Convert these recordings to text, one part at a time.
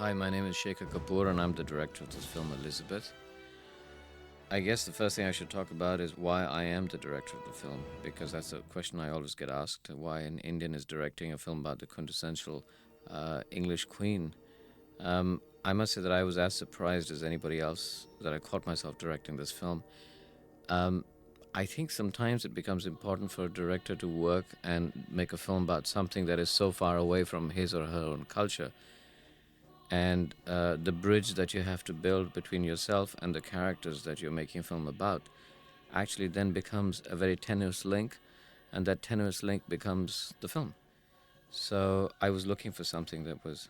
Hi, my name is Shekhar Kapur and I'm the director of this film, Elizabeth. I guess the first thing I should talk about is why I am the director of the film, because that's a question I always get asked, why an Indian is directing a film about the quintessential English queen. I must say that I was as surprised as anybody else that I caught myself directing this film. I think sometimes it becomes important for a director to work and make a film about something that is so far away from his or her own culture. And the bridge that you have to build between yourself and the characters that you're making a film about actually then becomes a very tenuous link, and that tenuous link becomes the film. So I was looking for something that was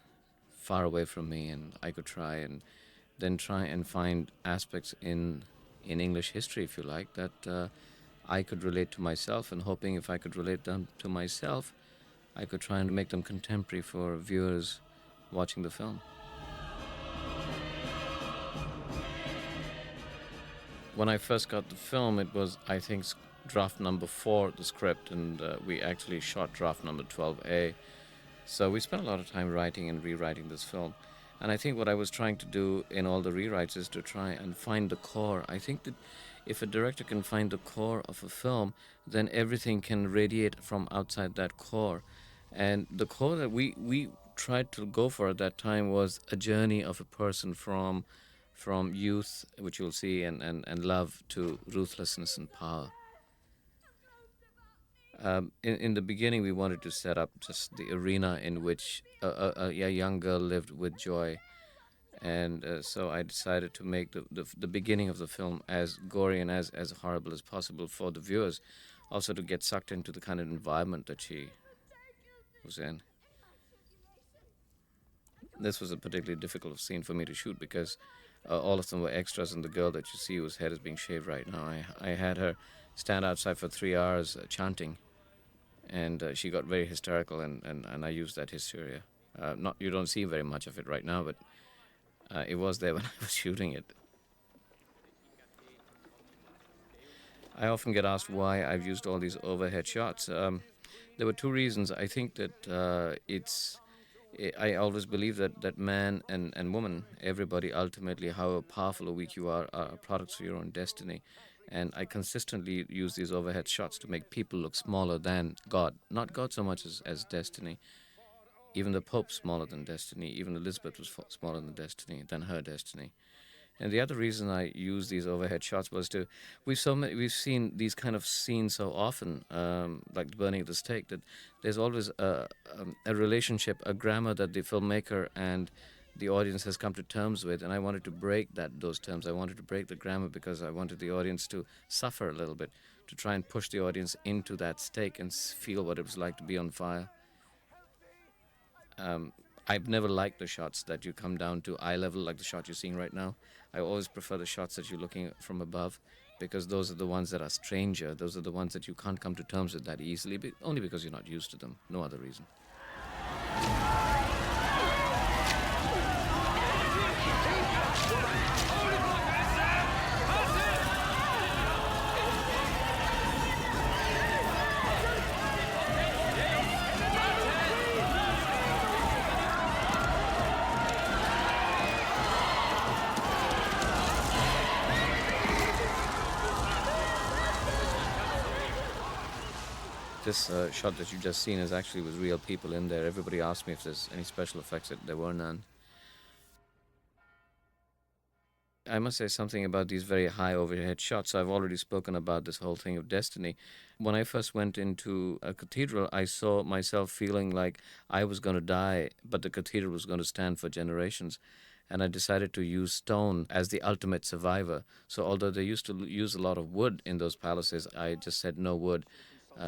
far away from me, and I could try and find aspects in English history, if you like, that I could relate to myself, and hoping if I could relate them to myself, I could try and make them contemporary for viewers watching the film. When I first got the film, it was, I think, draft number 4, the script, and we actually shot draft number 12A. So we spent a lot of time writing and rewriting this film. And I think what I was trying to do in all the rewrites is to try and find the core. I think that if a director can find the core of a film, then everything can radiate from outside that core. And the core that we tried to go for at that time was a journey of a person from youth, which you'll see, and love, to ruthlessness and power. In the beginning, we wanted to set up just the arena in which a young girl lived with joy. And so I decided to make the beginning of the film as gory and as horrible as possible for the viewers, also to get sucked into the kind of environment that she was in. This was a particularly difficult scene for me to shoot because all of them were extras, and the girl that you see whose head is being shaved right now, I had her stand outside for 3 hours chanting, and she got very hysterical, and I used that hysteria. Not You don't see very much of it right now, but it was there when I was shooting it. I often get asked why I've used all these overhead shots. There were 2 reasons. I think that I always believe that man and woman, everybody ultimately, however powerful or weak you are products of your own destiny. And I consistently use these overhead shots to make people look smaller than God. Not God so much as destiny. Even the Pope's smaller than destiny. Even Elizabeth was smaller than her destiny. And the other reason I use these overhead shots was we've seen these kind of scenes so often, like the burning of the stake, that there's always a relationship, a grammar that the filmmaker and the audience has come to terms with, and I wanted to break those terms. I wanted to break the grammar because I wanted the audience to suffer a little bit, to try and push the audience into that stake and feel what it was like to be on fire. I've never liked the shots that you come down to eye level, like the shot you're seeing right now. I always prefer the shots that you're looking from above, because those are the ones that are stranger. Those are the ones that you can't come to terms with that easily, only because you're not used to them. No other reason. This shot that you've just seen is actually with real people in there. Everybody asked me if there's any special effects. There were none. I must say something about these very high overhead shots. I've already spoken about this whole thing of destiny. When I first went into a cathedral, I saw myself feeling like I was going to die, but the cathedral was going to stand for generations. And I decided to use stone as the ultimate survivor. So although they used to use a lot of wood in those palaces, I just said no wood,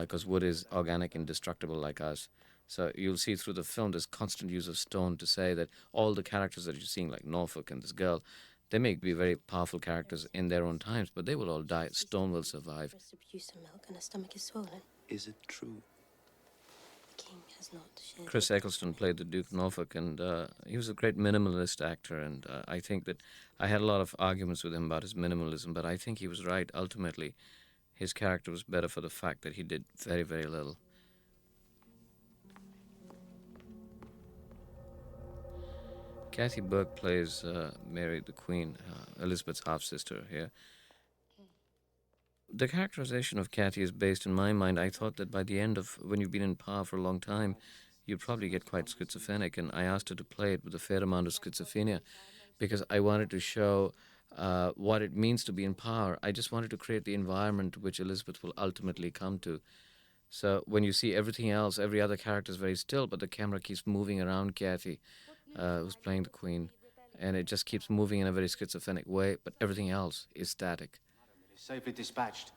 because wood is organic, indestructible like us. So you'll see through the film this constant use of stone to say that all the characters that you're seeing, like Norfolk and this girl, they may be very powerful characters in their own times, but they will all die. Stone will survive. To produce some milk and her stomach is swollen. Is it true? The king has not shared. Chris Eccleston played the Duke of Norfolk, and he was a great minimalist actor, and I think that I had a lot of arguments with him about his minimalism, but I think he was right. Ultimately, his character was better for the fact that he did very, very little. Kathy Burke plays Mary the Queen, Elizabeth's half-sister here. The characterization of Kathy is based, in my mind, I thought that by the end of, when you've been in power for a long time, you'd probably get quite schizophrenic, and I asked her to play it with a fair amount of schizophrenia because I wanted to show what it means to be in power. I just wanted to create the environment which Elizabeth will ultimately come to. So when you see everything else, every other character is very still, but the camera keeps moving around Kathy, who's playing the Queen, and it just keeps moving in a very schizophrenic way, but everything else is static. It is safely dispatched,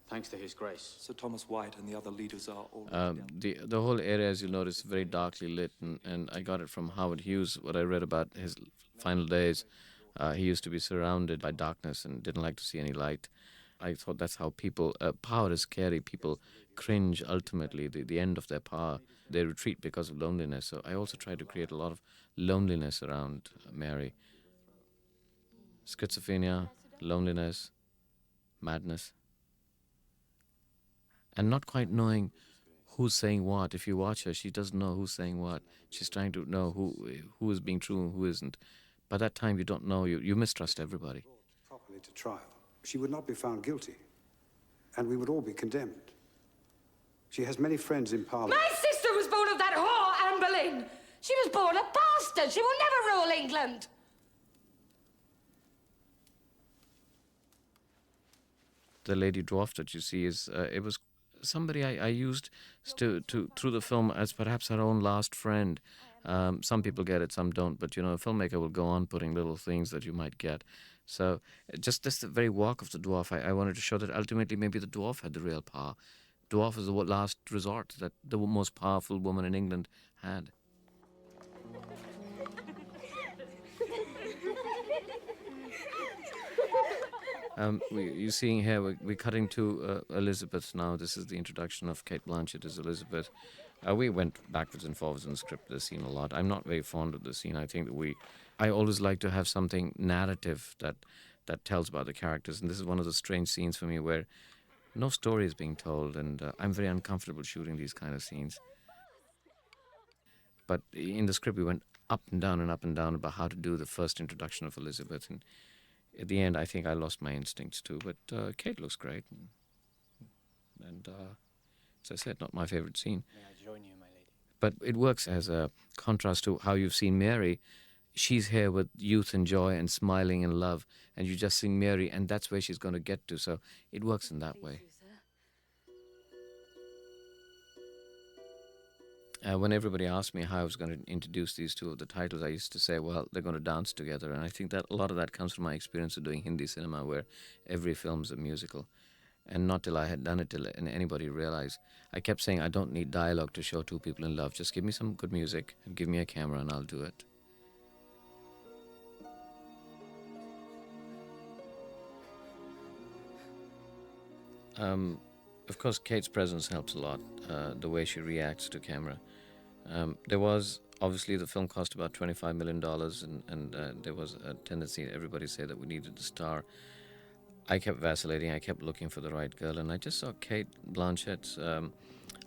thanks to His Grace. Sir Thomas White and the other leaders are already down. The whole area, as you'll notice, is very darkly lit, and I got it from Howard Hughes, what I read about his final days. He used to be surrounded by darkness and didn't like to see any light. I thought that's how people, power is scary. People cringe ultimately, the end of their power. They retreat because of loneliness. So I also tried to create a lot of loneliness around Mary. Schizophrenia, loneliness, madness. And not quite knowing who's saying what. If you watch her, she doesn't know who's saying what. She's trying to know who is being true and who isn't. By that time, you don't know. You mistrust everybody. Properly to trial, she would not be found guilty, and we would all be condemned. She has many friends in Parliament. My sister was born of that whore, Anne Boleyn. She was born a bastard. She will never rule England. The lady dwarf that you see is, it was somebody I used through the film as perhaps her own last friend. Some people get it, some don't, but a filmmaker will go on putting little things that you might get. So just the very walk of the dwarf, I wanted to show that ultimately maybe the dwarf had the real power. Dwarf is the last resort that the most powerful woman in England had. You're seeing here, we're cutting to Elizabeth now. This is the introduction of Cate Blanchett as Elizabeth. We went backwards and forwards in the script of the scene a lot. I'm not very fond of the scene. I think that I always like to have something narrative that tells about the characters, and this is one of the strange scenes for me where no story is being told, and I'm very uncomfortable shooting these kind of scenes. But in the script, we went up and down about how to do the first introduction of Elizabeth, and at the end, I think I lost my instincts too. But Kate looks great, and as I said, not my favorite scene. May I join you, my lady? But it works as a contrast to how you've seen Mary. She's here with youth and joy and smiling and love, and you just sing Mary, and that's where she's going to get to. So it works in that way. When everybody asked me how I was going to introduce these two of the titles, I used to say, well, they're going to dance together. And I think that a lot of that comes from my experience of doing Hindi cinema, where every film's a musical. And not till I had done it till anybody realized. I kept saying, I don't need dialogue to show two people in love. Just give me some good music and give me a camera and I'll do it. Of course, Kate's presence helps a lot, the way she reacts to camera. There was, obviously, the film cost about $25 million, and there was a tendency, everybody said that we needed a star. I kept vacillating, I kept looking for the right girl, and I just saw Cate Blanchett.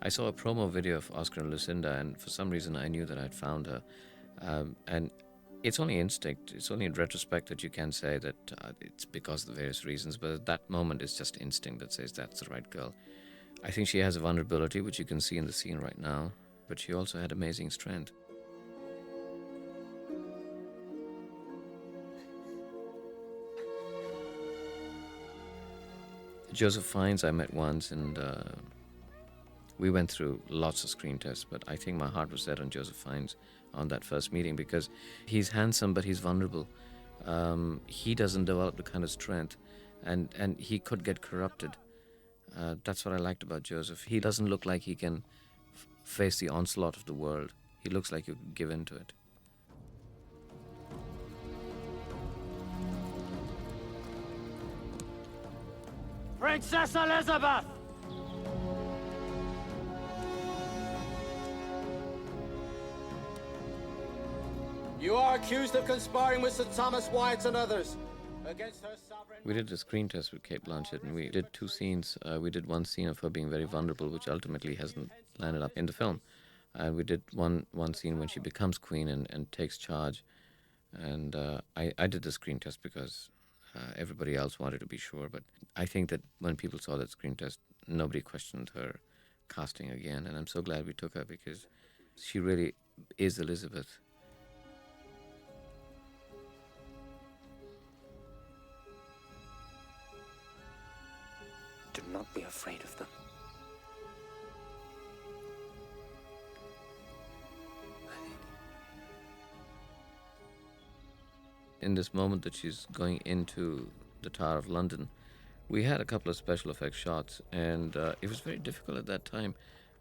I saw a promo video of Oscar and Lucinda, and for some reason I knew that I'd found her. And it's only instinct, it's only in retrospect that you can say that it's because of the various reasons, but at that moment it's just instinct that says that's the right girl. I think she has a vulnerability, which you can see in the scene right now, but she also had amazing strength. Joseph Fiennes I met once, and we went through lots of screen tests, but I think my heart was set on Joseph Fiennes on that first meeting because he's handsome, but he's vulnerable. He doesn't develop the kind of strength, and he could get corrupted. That's what I liked about Joseph. He doesn't look like he can face the onslaught of the world. He looks like you could give in to it. Princess Elizabeth! You are accused of conspiring with Sir Thomas Wyatt and others against her sovereign... We did a screen test with Cate Blanchett, and we did two scenes. We did one scene of her being very vulnerable, which ultimately hasn't landed up in the film. And we did one scene when she becomes queen and takes charge. And I did the screen test because everybody else wanted to be sure. But I think that when people saw that screen test, nobody questioned her casting again. And I'm so glad we took her because she really is Elizabeth. Do not be afraid of them. In this moment that she's going into the Tower of London, we had a couple of special effects shots, and it was very difficult at that time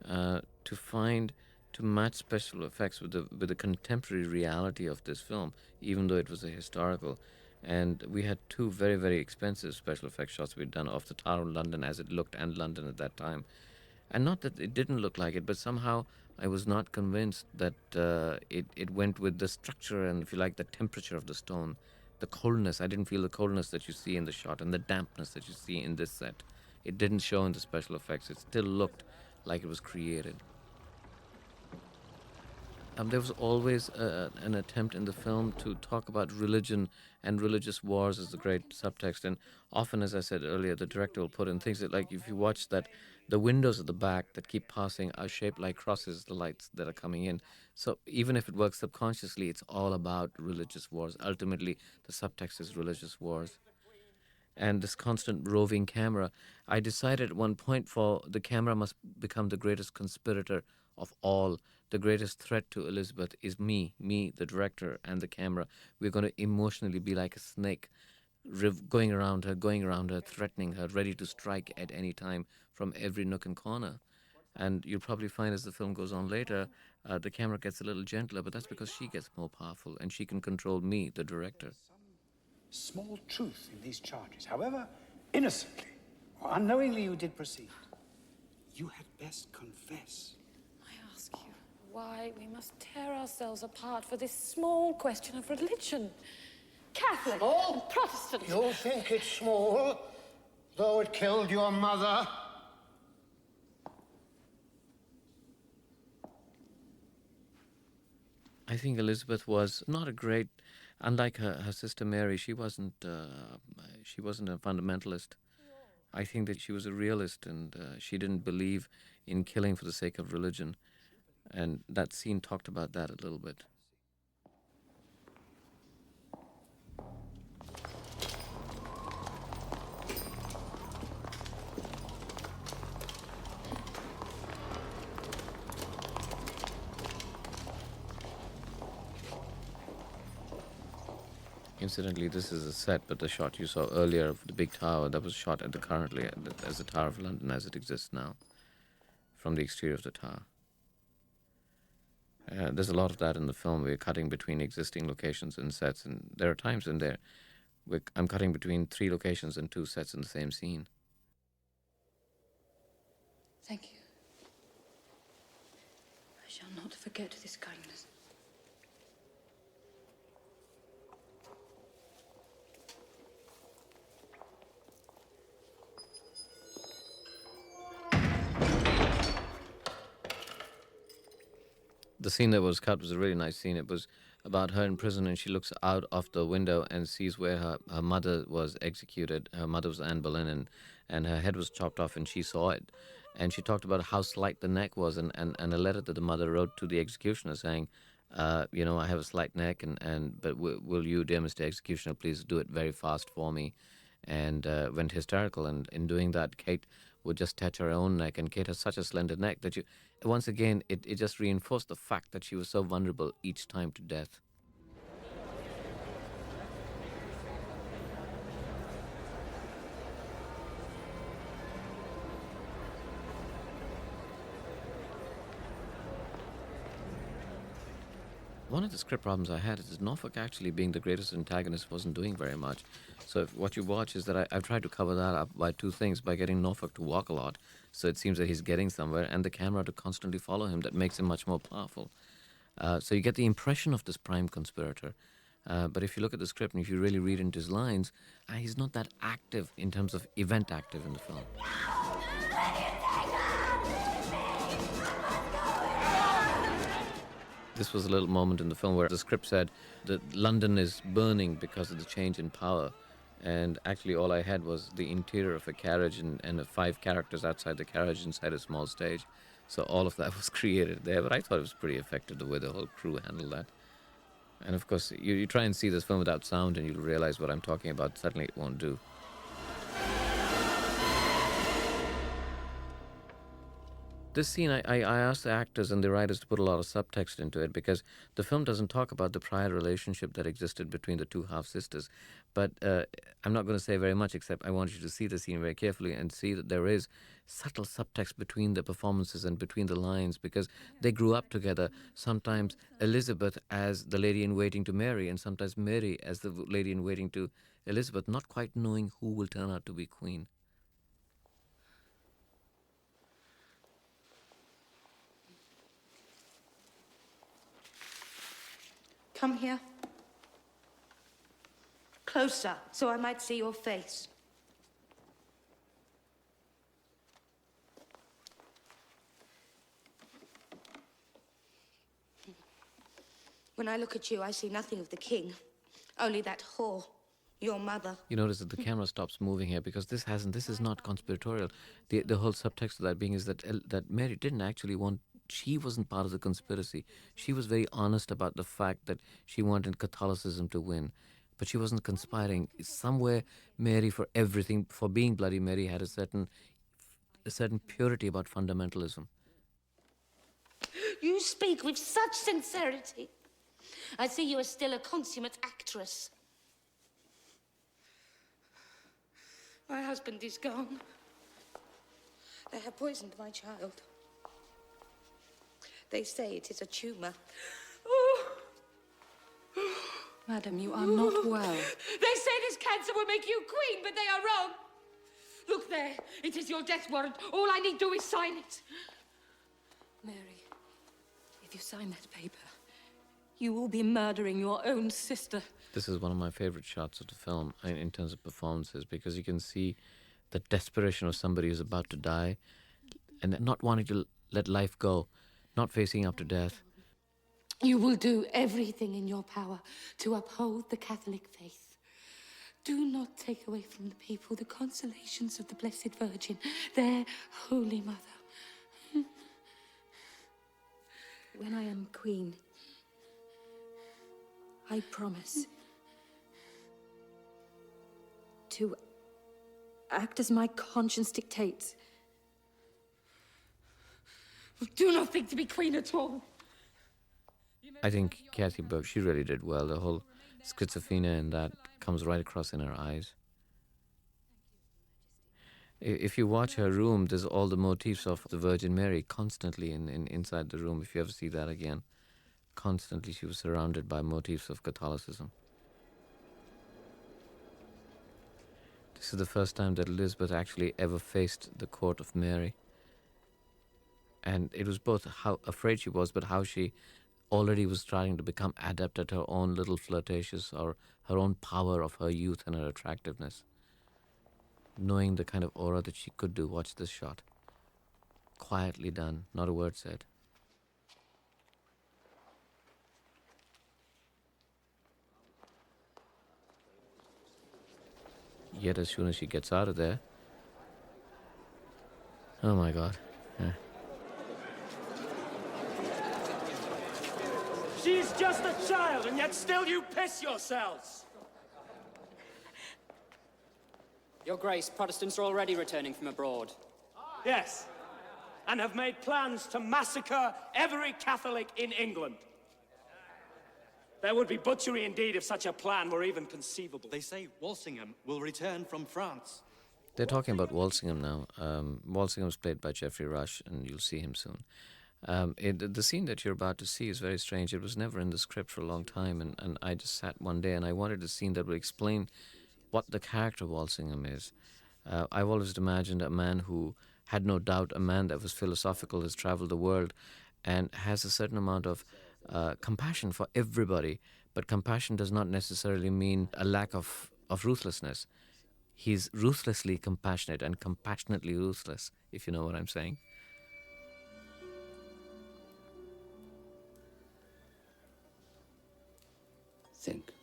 to match special effects with the contemporary reality of this film, even though it was a historical. And we had two very, very expensive special effects shots we'd done of the Tower of London as it looked, and London at that time. And not that it didn't look like it, but somehow I was not convinced that it went with the structure and, if you like, the temperature of the stone, the coldness. I didn't feel the coldness that you see in the shot and the dampness that you see in this set. It didn't show in the special effects. It still looked like it was created. There was always an attempt in the film to talk about religion and religious wars as the great subtext. And often, as I said earlier, the director will put in things that, like, if you watch that, the windows at the back that keep passing are shaped like crosses, the lights that are coming in. So even if it works subconsciously, it's all about religious wars. Ultimately, the subtext is religious wars. And this constant roving camera, I decided at one point for the camera must become the greatest conspirator of all. The greatest threat to Elizabeth is me, the director, and the camera. We're going to emotionally be like a snake, going around her, threatening her, ready to strike at any time from every nook and corner. And you'll probably find as the film goes on later, the camera gets a little gentler, but that's because she gets more powerful and she can control me, the director. Small truth in these charges. However innocently or unknowingly you did proceed, you had best confess. I ask you why we must tear ourselves apart for this small question of religion. Catholic and Protestant. You think it's small, though it killed your mother? I think Elizabeth was not a great, unlike her sister Mary, she wasn't a fundamentalist. I think that she was a realist, and she didn't believe in killing for the sake of religion. And that scene talked about that a little bit. Incidentally, this is a set, but the shot you saw earlier of the big tower, that was shot at currently as the Tower of London as it exists now, from the exterior of the tower. There's a lot of that in the film. We're cutting between existing locations and sets, and there are times in there I'm cutting between 3 locations and 2 sets in the same scene. Thank you. I shall not forget this kindness. The scene that was cut was a really nice scene. It was about her in prison, and she looks out of the window and sees where her mother was executed. Her mother was Anne Boleyn, and her head was chopped off, and she saw it. And she talked about how slight the neck was, and a letter that the mother wrote to the executioner saying, I have a slight neck, but will you, dear Mr. Executioner, please do it very fast for me? And went hysterical, and in doing that, Cate would just touch her own neck, and Cate has such a slender neck that once again, it just reinforced the fact that she was so vulnerable each time to death. One of the script problems I had is Norfolk actually being the greatest antagonist wasn't doing very much. So what you watch is that I've tried to cover that up by 2 things, by getting Norfolk to walk a lot, so it seems that he's getting somewhere, and the camera to constantly follow him. That makes him much more powerful. So you get the impression of this prime conspirator. But if you look at the script and if you really read into his lines, he's not that active in terms of event active in the film. This was a little moment in the film where the script said that London is burning because of the change in power. And actually all I had was the interior of a carriage and 5 characters outside the carriage inside a small stage. So all of that was created there, but I thought it was pretty effective the way the whole crew handled that. And of course, you try and see this film without sound and you'll realize what I'm talking about. Suddenly it won't do. This scene, I asked the actors and the writers to put a lot of subtext into it because the film doesn't talk about the prior relationship that existed between the 2 half-sisters. But I'm not going to say very much, except I want you to see the scene very carefully and see that there is subtle subtext between the performances and between the lines because they grew up together. Sometimes Elizabeth as the lady-in-waiting to Mary and sometimes Mary as the lady-in-waiting to Elizabeth, not quite knowing who will turn out to be queen. Come here. Closer, so I might see your face. When I look at you, I see nothing of the king. Only that whore, your mother. You notice that the camera stops moving here because this is not conspiratorial. The whole subtext of that being is that Mary didn't actually want. She wasn't part of the conspiracy. She was very honest about the fact that she wanted Catholicism to win. But she wasn't conspiring. Somewhere, Mary, for everything, for being Bloody Mary, had a certain purity about fundamentalism. You speak with such sincerity. I see you are still a consummate actress. My husband is gone. They have poisoned my child. They say it is a tumor. Madam, you are not well. They say this cancer will make you queen, but they are wrong. Look there. It is your death warrant. All I need do is sign it. Mary, if you sign that paper, you will be murdering your own sister. This is one of my favorite shots of the film in terms of performances because you can see the desperation of somebody who's about to die and not wanting to let life go, not facing up to death. You will do everything in your power to uphold the Catholic faith. Do not take away from the people the consolations of the Blessed Virgin, their Holy Mother. When I am queen, I promise to act as my conscience dictates. Do not think to be queen at all. I think Kathy Burke, she really did well. The whole schizophrenia and that comes right across in her eyes. If you watch her room, there's all the motifs of the Virgin Mary constantly inside the room. If you ever see that again, constantly she was surrounded by motifs of Catholicism. This is the first time that Elizabeth actually ever faced the court of Mary. And it was both how afraid she was, but how she already was starting to become adept at her own little flirtatious or her own power of her youth and her attractiveness. Knowing the kind of aura that she could do. Watch this shot. Quietly done, not a word said. Yet as soon as she gets out of there, oh my God. Yeah. She's just a child, and yet still you piss yourselves! Your Grace, Protestants are already returning from abroad. Yes, and have made plans to massacre every Catholic in England. There would be butchery indeed if such a plan were even conceivable. They say Walsingham will return from France. They're talking about Walsingham now. Walsingham's played by Geoffrey Rush, and you'll see him soon. The scene that you're about to see is very strange. It was never in the script for a long time, and I just sat one day and I wanted a scene that would explain what the character Walsingham is. I've always imagined a man who had no doubt, a man that was philosophical, has traveled the world, and has a certain amount of compassion for everybody. But compassion does not necessarily mean a lack of ruthlessness. He's ruthlessly compassionate and compassionately ruthless, if you know what I'm saying.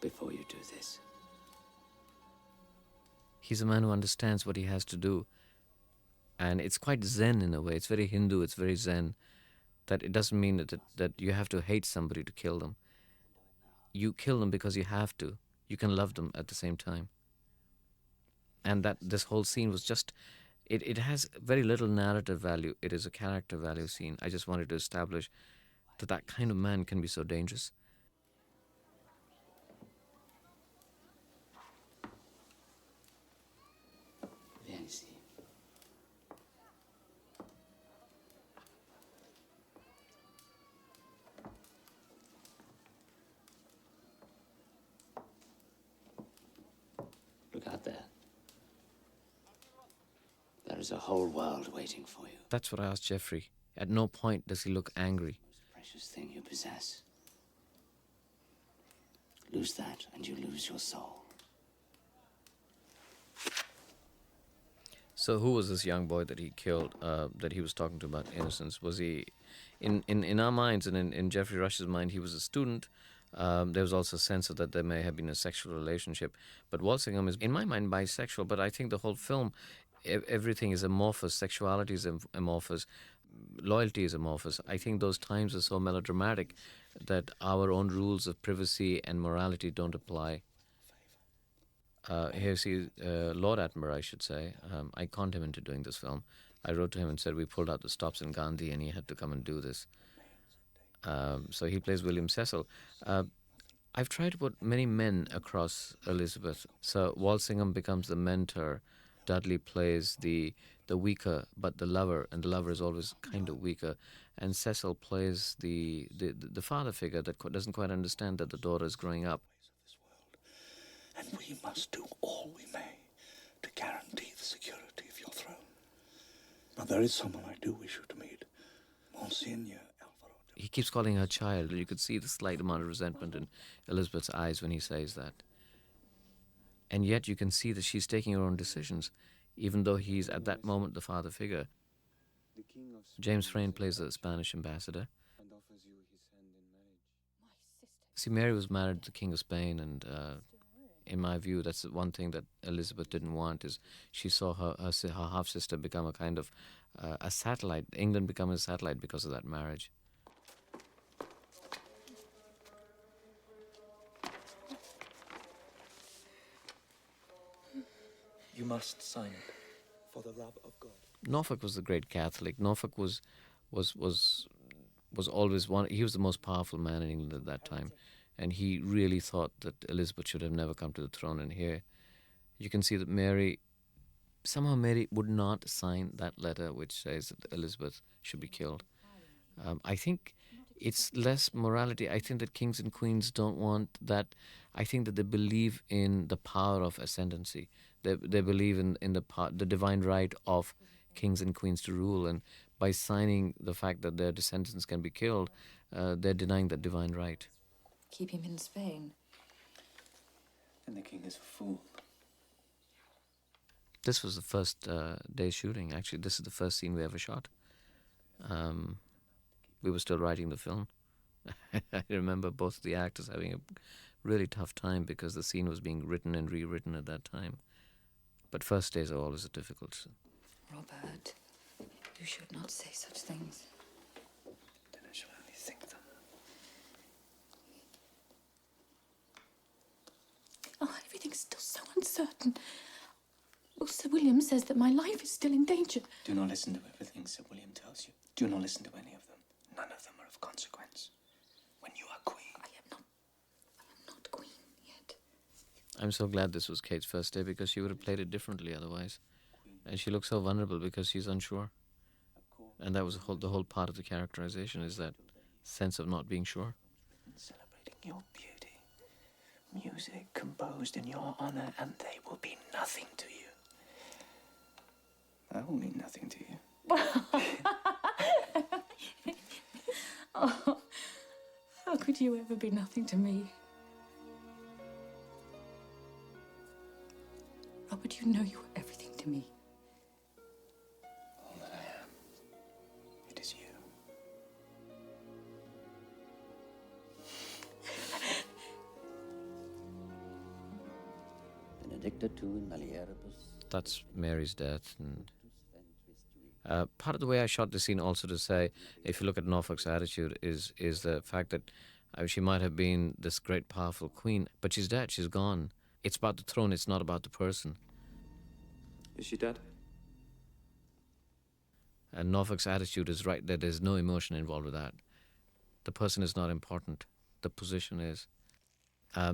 before you do this. He's a man who understands what he has to do. And it's quite Zen in a way. It's very Hindu, it's very Zen. That it doesn't mean that you have to hate somebody to kill them. You kill them because you have to. You can love them at the same time. And that this whole scene was just, it has very little narrative value. It is a character value scene. I just wanted to establish that kind of man can be so dangerous. Look out there. There is a whole world waiting for you. That's what I asked Geoffrey. At no point does he look angry. Precious thing you possess. Lose that and you lose your soul. So who was this young boy that he killed, that he was talking to about innocence? Was he, in our minds and in Geoffrey Rush's mind, he was a student. There was also a sense of that there may have been a sexual relationship. But Walsingham is, in my mind, bisexual, but I think the whole film, everything is amorphous. Sexuality is amorphous. Loyalty is amorphous. I think those times are so melodramatic that our own rules of privacy and morality don't apply. Here's Lord Attenborough, I should say. I conned him into doing this film. I wrote to him and said we pulled out the stops in Gandhi and he had to come and do this. So he plays William Cecil. I've tried to put many men across Elizabeth. So Walsingham becomes the mentor. Dudley plays the weaker, but the lover, and the lover is always kind of weaker. And Cecil plays the father figure that doesn't quite understand that the daughter is growing up. And we must do all we may to guarantee the security of your throne. Now there is someone I do wish you to meet, Monsignor. He keeps calling her child, and you could see the slight amount of resentment in Elizabeth's eyes when he says that. And yet you can see that she's taking her own decisions, even though he's at that moment the father figure. James Frain plays the Spanish ambassador. See, Mary was married to the King of Spain, and in my view, that's the one thing that Elizabeth didn't want, is she saw her half-sister become a kind of a satellite. England become a satellite because of that marriage. You must sign it, for the love of God. Norfolk was the great Catholic. Norfolk was always one. He was the most powerful man in England at that time, and he really thought that Elizabeth should have never come to the throne. And here, you can see that Mary would not sign that letter which says that Elizabeth should be killed. I think it's less morality. I think that kings and queens don't want that. I think that they believe in the power of ascendancy. They believe in the divine right of kings and queens to rule, and by signing the fact that their descendants can be killed, they're denying that divine right. Keep him in Spain. And the king is a fool. This was the first day's shooting. Actually, this is the first scene we ever shot. We were still writing the film. I remember both the actors having a really tough time because the scene was being written and rewritten at that time. But first days are always difficult. Robert, you should not say such things. Then I shall only think them. Oh, everything's still so uncertain. Well, Sir William says that my life is still in danger. Do not listen to everything Sir William tells you. Do not listen to any of them. None of them are of consequence. When you are queen. I am not queen yet. I'm so glad this was Kate's first day, because she would have played it differently otherwise. And she looks so vulnerable because she's unsure. And that was the whole part of the characterization, is that sense of not being sure. Celebrating your beauty. Music composed in your honor, and they will be nothing to you. I will mean nothing to you. Oh, how could you ever be nothing to me? Robert, you know you are everything to me. All that I am. It is you. That's Mary's death. And part of the way I shot the scene also to say, if you look at Norfolk's attitude, is the fact that she might have been this great powerful queen, but she's dead, she's gone. It's about the throne, it's not about the person. Is she dead? And Norfolk's attitude is right, that there's no emotion involved with that. The person is not important, the position is.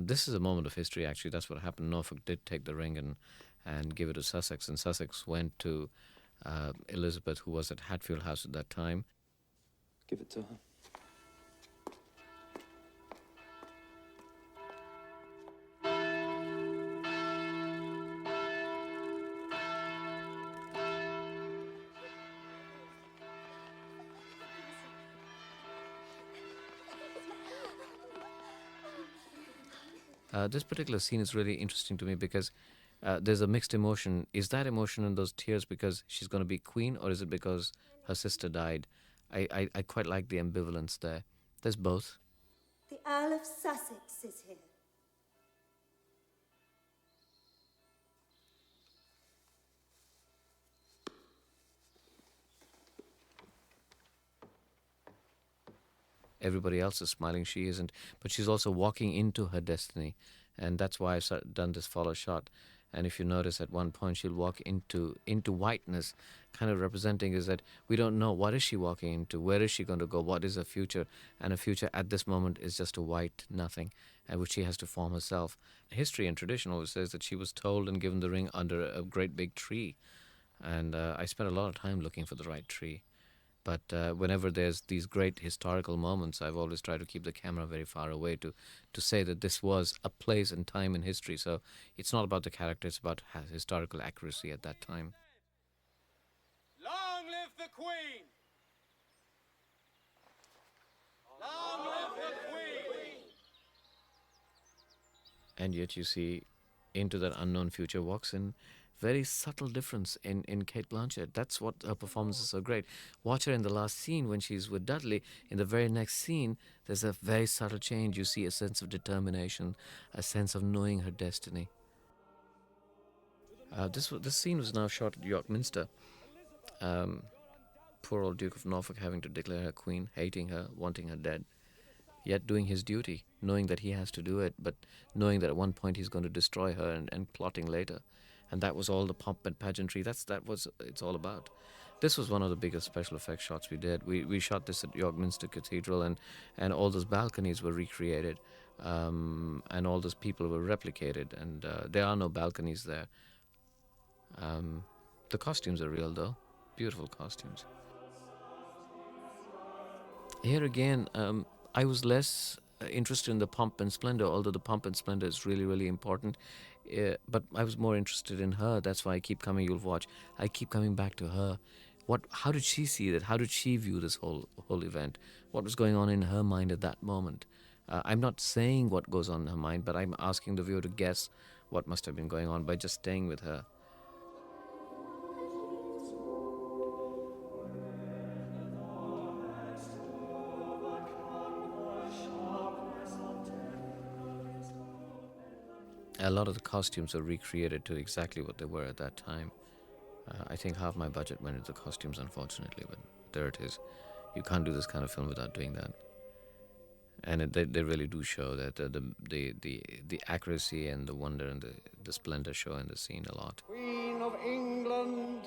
This is a moment of history, actually. That's what happened. Norfolk did take the ring and give it to Sussex, and Sussex went to Elizabeth, who was at Hatfield House at that time. Give it to her. This particular scene is really interesting to me because there's a mixed emotion. Is that emotion in those tears because she's going to be queen, or is it because her sister died? I quite like the ambivalence there. There's both. The Earl of Sussex is here. Everybody else is smiling, she isn't. But she's also walking into her destiny. And that's why I've done this follow shot. And if you notice, at one point she'll walk into whiteness, kind of representing is that we don't know what is she walking into, where is she going to go, what is her future. And her future at this moment is just a white nothing, which she has to form herself. History and tradition always says that she was told and given the ring under a great big tree. And I spent a lot of time looking for the right tree. But whenever there's these great historical moments, I've always tried to keep the camera very far away to say that this was a place and time in history. So it's not about the character, it's about historical accuracy at that time. Long live the Queen! Long live the Queen! And yet you see, into that unknown future walks in very subtle difference in Cate Blanchett. That's what her performance is so great. Watch her in the last scene when she's with Dudley. In the very next scene, there's a very subtle change. You see a sense of determination, a sense of knowing her destiny. This scene was now shot at York Minster. Poor old Duke of Norfolk having to declare her queen, hating her, wanting her dead, yet doing his duty, knowing that he has to do it, but knowing that at one point he's going to destroy her and plotting later. And that was all the pomp and pageantry. It's all about. This was one of the biggest special effects shots we did. We shot this at York Minster Cathedral, and all those balconies were recreated, and all those people were replicated, and there are no balconies there. The costumes are real, though. Beautiful costumes. Here again, I was less interested in the pomp and splendor, although the pomp and splendor is really, really important. But I was more interested in her. That's why I keep coming. You'll watch. I keep coming back to her. How did she see it? How did she view this whole event? What was going on in her mind at that moment? I'm not saying what goes on in her mind, but I'm asking the viewer to guess what must have been going on by just staying with her. A lot of the costumes are recreated to exactly what they were at that time. I think half my budget went into the costumes, unfortunately, but there it is. You can't do this kind of film without doing that. And they really do show that the accuracy and the wonder and the splendor show in the scene a lot. Queen of England,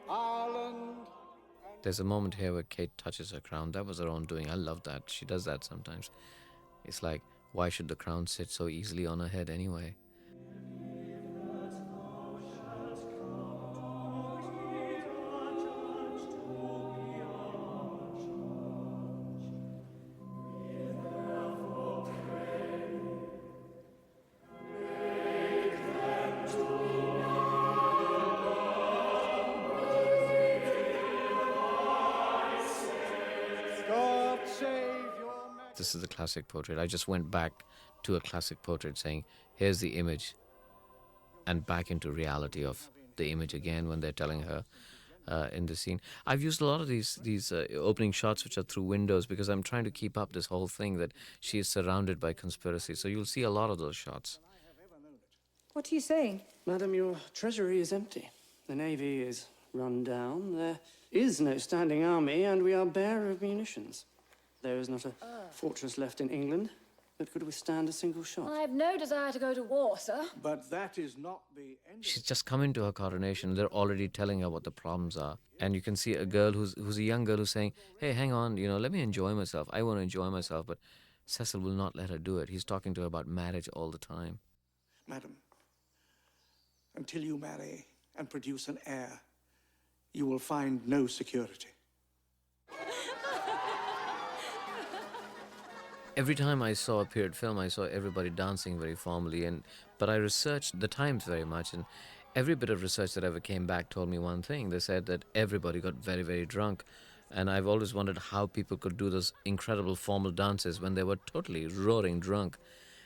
Ireland. There's a moment here where Kate touches her crown. That was her own doing. I love that. She does that sometimes. It's like, why should the crown sit so easily on her head anyway? This is a classic portrait. I just went back to a classic portrait saying, here's the image, and back into reality of the image again when they're telling her in the scene. I've used a lot of these opening shots which are through windows because I'm trying to keep up this whole thing that she is surrounded by conspiracy. So you'll see a lot of those shots. What are you saying? Madam, your treasury is empty. The navy is run down. There is no standing army, and we are bare of munitions. There is not a fortress left in England that could withstand a single shot. I have no desire to go to war, sir. But that is not the end. She's just come into her coronation. They're already telling her what the problems are. And you can see a girl who's a young girl who's saying, hey, hang on, let me enjoy myself. I want to enjoy myself. But Cecil will not let her do it. He's talking to her about marriage all the time. Madam, until you marry and produce an heir, you will find no security. Every time I saw a period film, I saw everybody dancing very formally, but I researched the times very much, and every bit of research that ever came back told me one thing. They said that everybody got very, very drunk, and I've always wondered how people could do those incredible formal dances when they were totally roaring drunk.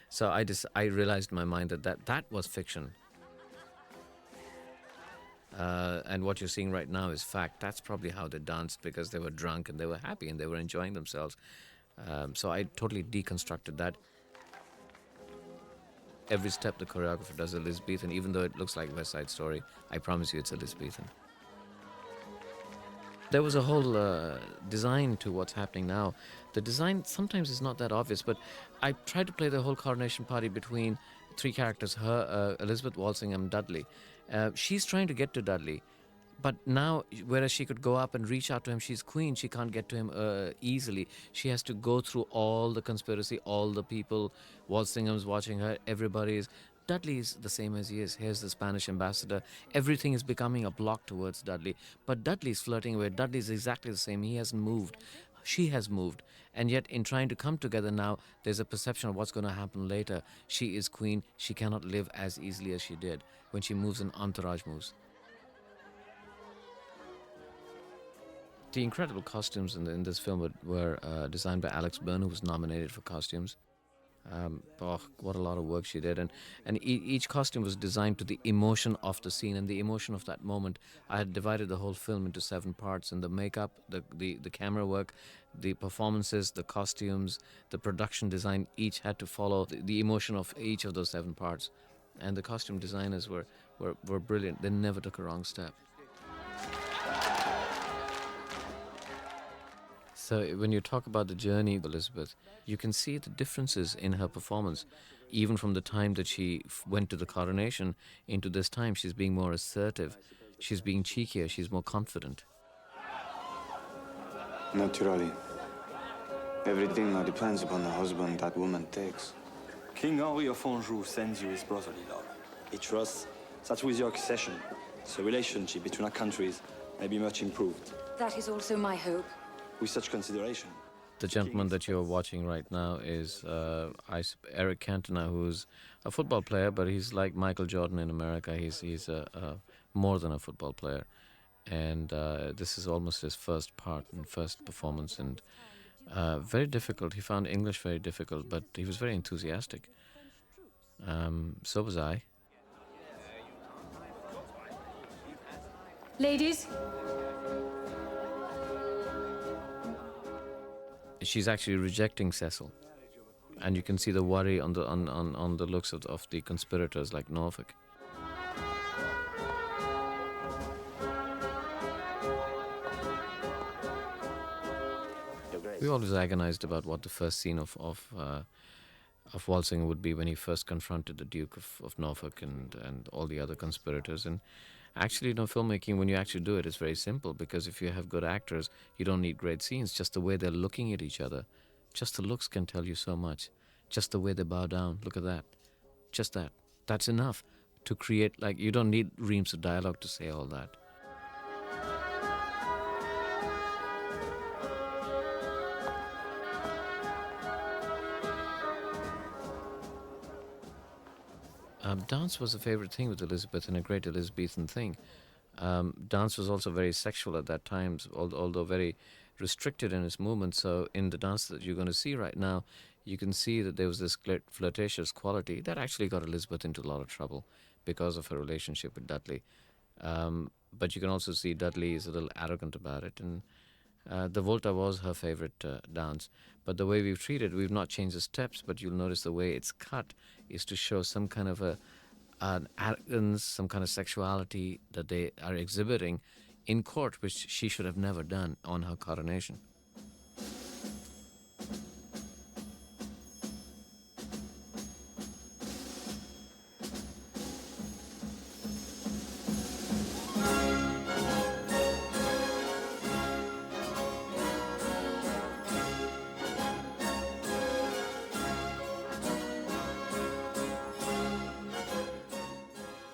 So I realized in my mind that was fiction. And what you're seeing right now is fact. That's probably how they danced, because they were drunk and they were happy and they were enjoying themselves. So I totally deconstructed that. Every step the choreographer does Elizabethan, even though it looks like West Side Story, I promise you it's Elizabethan. There was a whole design to what's happening now. The design sometimes is not that obvious, but I tried to play the whole coronation party between three characters, her, Elizabeth, Walsingham, Dudley. She's trying to get to Dudley, but now, whereas she could go up and reach out to him, she's queen, she can't get to him easily. She has to go through all the conspiracy, all the people. Walsingham's watching her, everybody's. Dudley is the same as he is. Here's the Spanish ambassador. Everything is becoming a block towards Dudley. But Dudley's flirting away. Dudley's exactly the same. He hasn't moved. She has moved. And yet, in trying to come together now, there's a perception of what's going to happen later. She is queen. She cannot live as easily as she did. When she moves, an entourage moves. The incredible costumes in this film were designed by Alex Byrne, who was nominated for costumes. What a lot of work she did. And each costume was designed to the emotion of the scene and the emotion of that moment. I had divided the whole film into 7 parts, and the makeup, the camera work, the performances, the costumes, the production design, each had to follow the emotion of each of those 7 parts. And the costume designers were brilliant. They never took a wrong step. So when you talk about the journey of Elizabeth, you can see the differences in her performance. Even from the time that she went to the coronation into this time, she's being more assertive, she's being cheekier, she's more confident. Naturally. Everything now depends upon the husband that woman takes. King Henry of Anjou sends you his brotherly love. He trusts that with your accession, the relationship between our countries may be much improved. That is also my hope. With such consideration. The gentleman that you're watching right now is Eric Cantona, who's a football player, but he's like Michael Jordan in America. He's more than a football player. And this is almost his first part and first performance. And very difficult. He found English very difficult, but he was very enthusiastic. So was I. Ladies. She's actually rejecting Cecil, and you can see the worry on the looks of the conspirators like Norfolk. We always agonized about what the first scene of Walsingham would be when he first confronted the Duke of Norfolk and all the other conspirators. And actually, filmmaking, when you actually do it, is very simple, because if you have good actors, you don't need great scenes. Just the way they're looking at each other, just the looks can tell you so much. Just the way they bow down, look at that. Just that. That's enough to create, you don't need reams of dialogue to say all that. Dance was a favorite thing with Elizabeth, and a great Elizabethan thing. Dance was also very sexual at that time, although very restricted in its movement. So in the dance that you're going to see right now, you can see that there was this flirtatious quality that actually got Elizabeth into a lot of trouble because of her relationship with Dudley. But you can also see Dudley is a little arrogant about it, and the Volta was her favorite dance. But the way we've not changed the steps, but you'll notice the way it's cut is to show some kind of an arrogance, some kind of sexuality that they are exhibiting in court, which she should have never done on her coronation.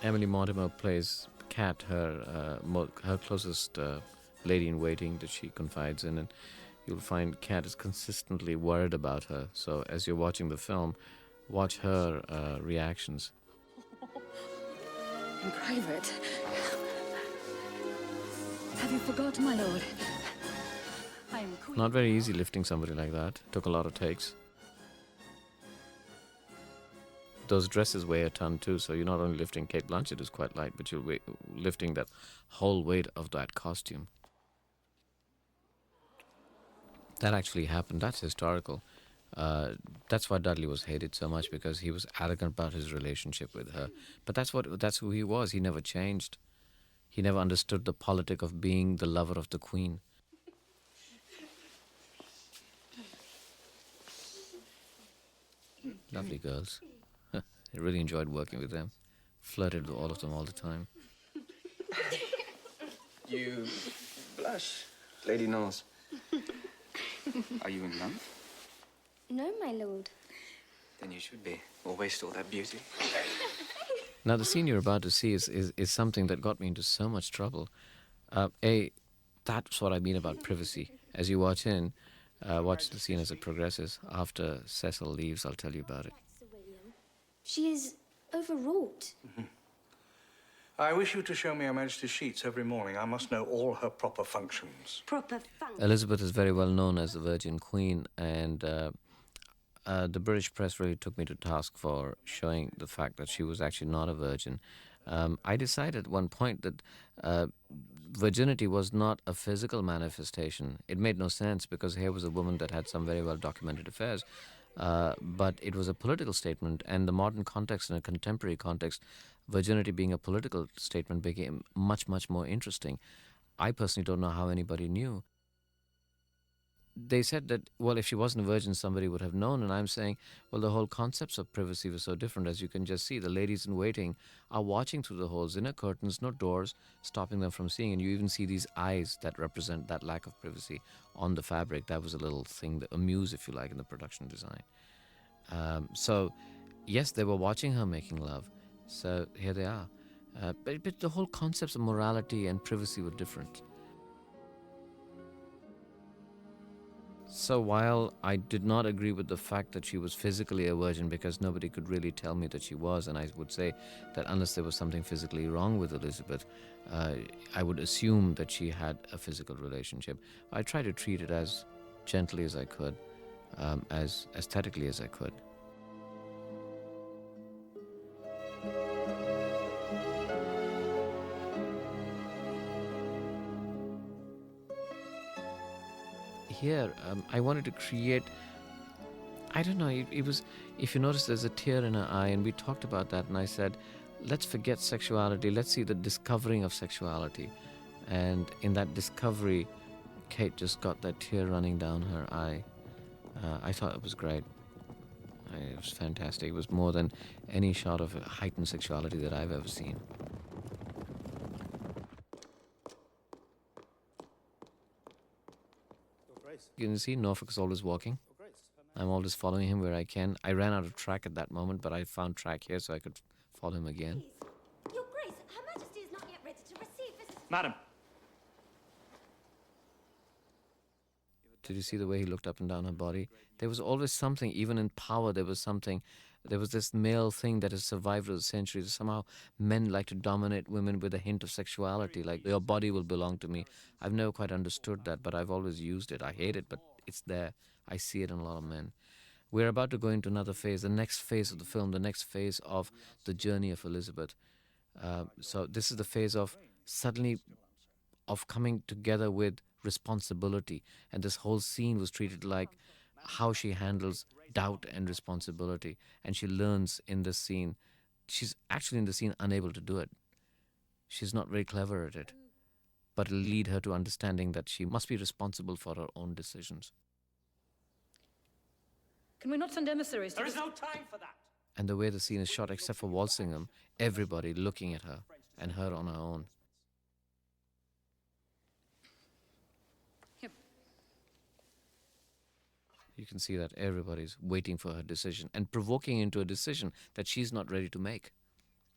Emily Mortimer plays Cate, her closest lady-in-waiting that she confides in, and you'll find Cate is consistently worried about her. So as you're watching the film, watch her reactions. In private. Have you forgot, my lord? I am queen. Not very easy lifting somebody like that. Took a lot of takes. Those dresses weigh a ton too, so you're not only lifting Cate Blanchett, is quite light, but you're lifting that whole weight of that costume. That actually happened. That's historical. That's why Dudley was hated so much, because he was arrogant about his relationship with her. But that's who he was. He never changed. He never understood the politic of being the lover of the queen. Lovely girls. I really enjoyed working with them. Flirted with all of them all the time. You blush, Lady Knowles. Are you in love? No, my lord. Then you should be, or waste all that beauty. Now, the scene you're about to see is something that got me into so much trouble. That's what I mean about privacy. As you watch the scene as it progresses. After Cecil leaves, I'll tell you about it. She is overwrought. I wish you to show me Her Majesty's sheets every morning. I must know all her proper functions. Proper function. Elizabeth is very well known as the Virgin Queen, and the British press really took me to task for showing the fact that she was actually not a virgin. I decided at one point that virginity was not a physical manifestation. It made no sense, because here was a woman that had some very well documented affairs. But it was a political statement, and the modern context and a contemporary context, virginity being a political statement became much, much more interesting. I personally don't know how anybody knew. They said that, well, if she wasn't a virgin, somebody would have known, and I'm saying, well, the whole concepts of privacy were so different. As you can just see, the ladies in waiting are watching through the holes in her curtains, no doors stopping them from seeing, and you even see these eyes that represent that lack of privacy on the fabric. That was a little thing, a muse, if you like, in the production design. So, yes, they were watching her making love, so here they are. But the whole concepts of morality and privacy were different. So while I did not agree with the fact that she was physically a virgin, because nobody could really tell me that she was, and I would say that unless there was something physically wrong with Elizabeth, I would assume that she had a physical relationship. I tried to treat it as gently as I could, as aesthetically as I could. Here, I wanted to create, I don't know, it was, if you notice, there's a tear in her eye, and we talked about that, and I said, let's forget sexuality, let's see the discovering of sexuality. And in that discovery, Cate just got that tear running down her eye. I thought it was great. It was fantastic. It was more than any shot of heightened sexuality that I've ever seen. You can see Norfolk is always walking. I'm always following him where I can. I ran out of track at that moment, but I found track here so I could follow him again. Your Grace, Her Majesty is not yet ready to receive visitors. Madam. Did you see the way he looked up and down her body? There was always something, even in power, there was something. There was this male thing that has survived over the centuries. Somehow men like to dominate women with a hint of sexuality, like your body will belong to me. I've never quite understood that, but I've always used it. I hate it, but it's there. I see it in a lot of men. We're about to go into another phase, the next phase of the film, the next phase of the journey of Elizabeth. So this is the phase of suddenly of coming together with responsibility. And this whole scene was treated like how she handles doubt and responsibility. And she learns in this scene she's actually in the scene unable to do it. She's not very clever at it. But it'll lead her to understanding that she must be responsible for her own decisions. Can we not send emissaries to... There is no time for that! And the way the scene is shot, except for Walsingham, everybody looking at her, and her on her own. Yep. You can see that everybody's waiting for her decision and provoking into a decision that she's not ready to make.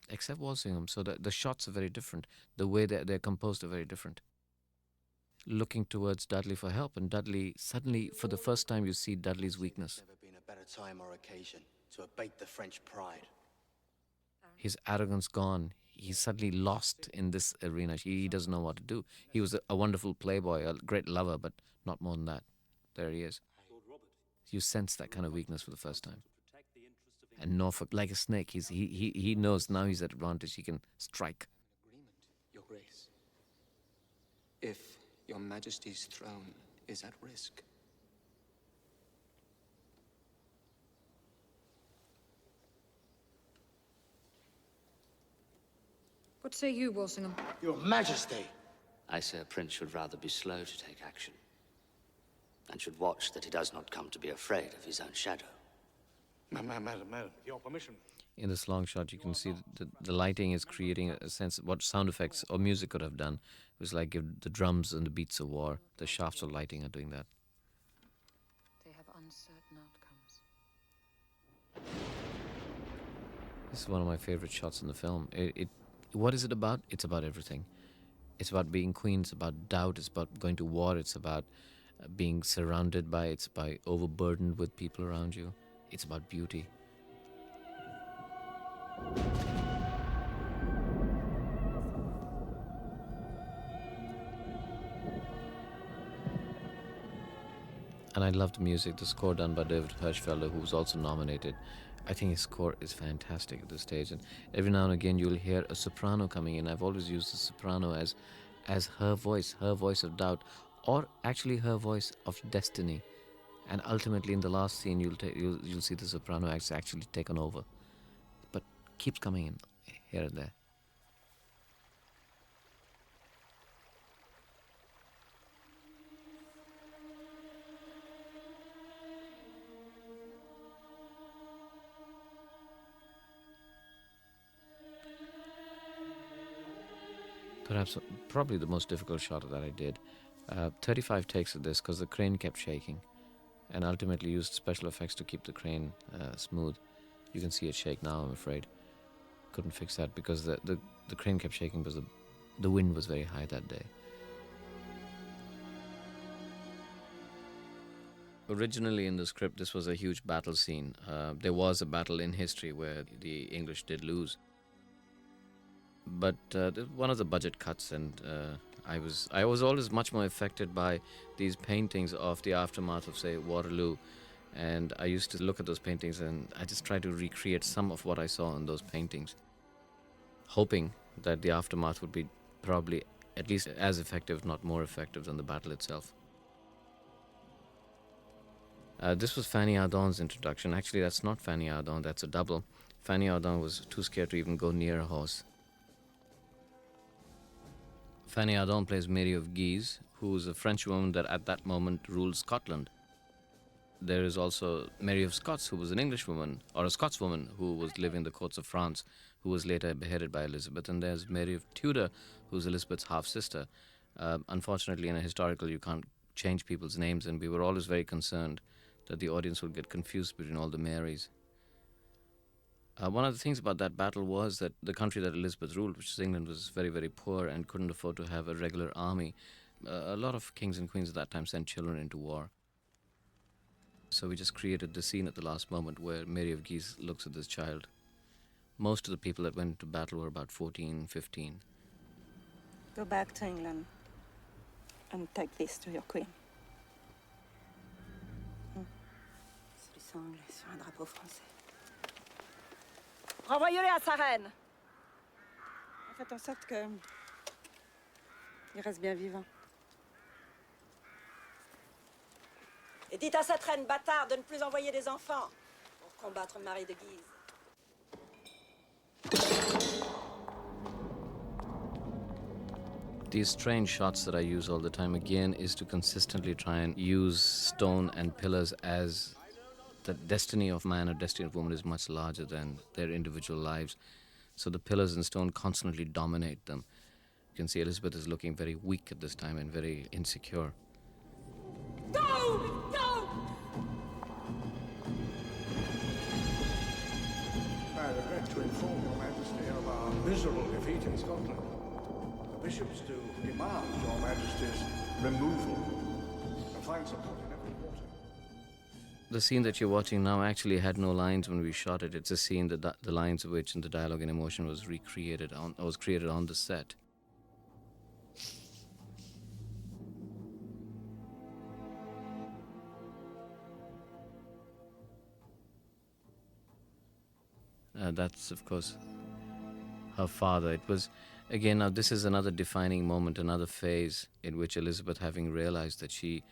Except Walsingham, so the shots are very different. The way they're composed are very different. Looking towards Dudley for help, and Dudley, suddenly, for the first time, you see Dudley's weakness. Never been a better time or occasion to abate the French pride. His arrogance gone. He's suddenly lost in this arena. He doesn't know what to do. He was a wonderful playboy, a great lover, but not more than that. There he is. You sense that kind of weakness for the first time. And Norfolk, like a snake, he knows now he's at advantage. He can strike. Your Grace, if your Majesty's throne is at risk. What say you, Walsingham? Your Majesty! I say a prince should rather be slow to take action, and should watch that he does not come to be afraid of his own shadow. Madam, with your permission. In this long shot, you can see the lighting is creating a sense of what sound effects or music could have done. It was like give the drums and the beats of war. The shafts of lighting are doing that. They have uncertain outcomes. This is one of my favorite shots in the film. What is it about? It's about everything. It's about being queen. It's about doubt. It's about going to war. It's about being surrounded by. It's by overburdened with people around you. It's about beauty. And I love the music, the score done by David Hirschfelder, who was also nominated. I think his score is fantastic at this stage. And every now and again you'll hear a soprano coming in. I've always used the soprano as her voice of doubt, or actually her voice of destiny. And ultimately, in the last scene, you'll see the soprano acts actually taken over, but keeps coming in here and there. Probably the most difficult shot that I did. 35 takes of this because the crane kept shaking. And ultimately used special effects to keep the crane smooth. You can see it shake now, I'm afraid. Couldn't fix that because the crane kept shaking because the wind was very high that day. Originally in the script, this was a huge battle scene. There was a battle in history where the English did lose. But one of the budget cuts, and I was always much more affected by these paintings of the aftermath of, say, Waterloo. And I used to look at those paintings and I just tried to recreate some of what I saw in those paintings, hoping that the aftermath would be probably at least as effective, if not more effective, than the battle itself. This was Fanny Ardern's introduction. Actually, that's not Fanny Ardern, that's a double. Fanny Ardern was too scared to even go near a horse. Fanny Ardern plays Mary of Guise, who is a French woman that at that moment ruled Scotland. There is also Mary of Scots, who was an English woman, or a Scotswoman, who was living in the courts of France, who was later beheaded by Elizabeth. And there's Mary of Tudor, who's Elizabeth's half-sister. Unfortunately, in a historical, you can't change people's names, and we were always very concerned that the audience would get confused between all the Marys. One of the things about that battle was that the country that Elizabeth ruled, which is England, was very, very poor and couldn't afford to have a regular army. A lot of kings and queens at that time sent children into war. So we just created the scene at the last moment where Mary of Guise looks at this child. Most of the people that went into battle were about 14, 15. Go back to England and take this to your queen. C'est du sang anglais sur un drapeau français. Renvoyez-le à sa reine. Faites en sorte que il reste bien vivant. Et dites à cette reine bâtarde de ne plus envoyer des enfants pour combattre Marie de Guise. These strange shots that I use all the time, again, is to consistently try and use stone and pillars as the destiny of man or destiny of woman is much larger than their individual lives. So the pillars and stone constantly dominate them. You can see Elizabeth is looking very weak at this time and very insecure. No! No! I regret to inform your Majesty of our miserable defeat in Scotland. The bishops do demand your Majesty's removal and find support in every quarter. The scene that you're watching now actually had no lines when we shot it. It's a scene that the lines of which and the dialogue and emotion was created on the set. That's, of course, her father. It was, again, now this is another defining moment, another phase in which Elizabeth, having realized that she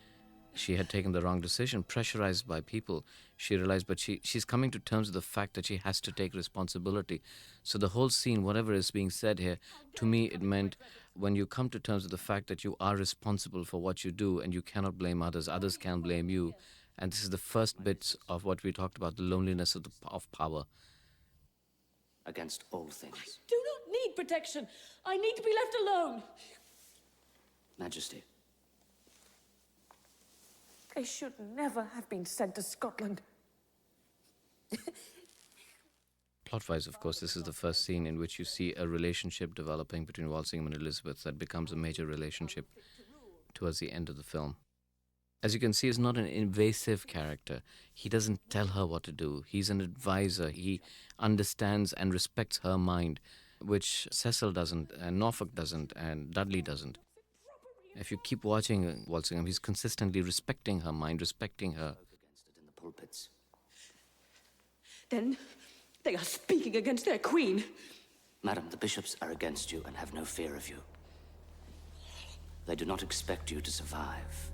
had taken the wrong decision, pressurized by people, she realized, but she's coming to terms with the fact that she has to take responsibility. So the whole scene, whatever is being said here, to me it meant when you come to terms with the fact that you are responsible for what you do and you cannot blame others can't blame you. And this is the first bits of what we talked about, the loneliness of power. Against all things. I do not need protection. I need to be left alone. Majesty. They should never have been sent to Scotland. Plot-wise, of course, this is the first scene in which you see a relationship developing between Walsingham and Elizabeth that becomes a major relationship towards the end of the film. As you can see, he's not an invasive character. He doesn't tell her what to do. He's an advisor. He understands and respects her mind, which Cecil doesn't, and Norfolk doesn't, and Dudley doesn't. If you keep watching Walsingham, he's consistently respecting her mind, respecting her. In the pulpits. Then they are speaking against their queen. Madam, the bishops are against you and have no fear of you. They do not expect you to survive.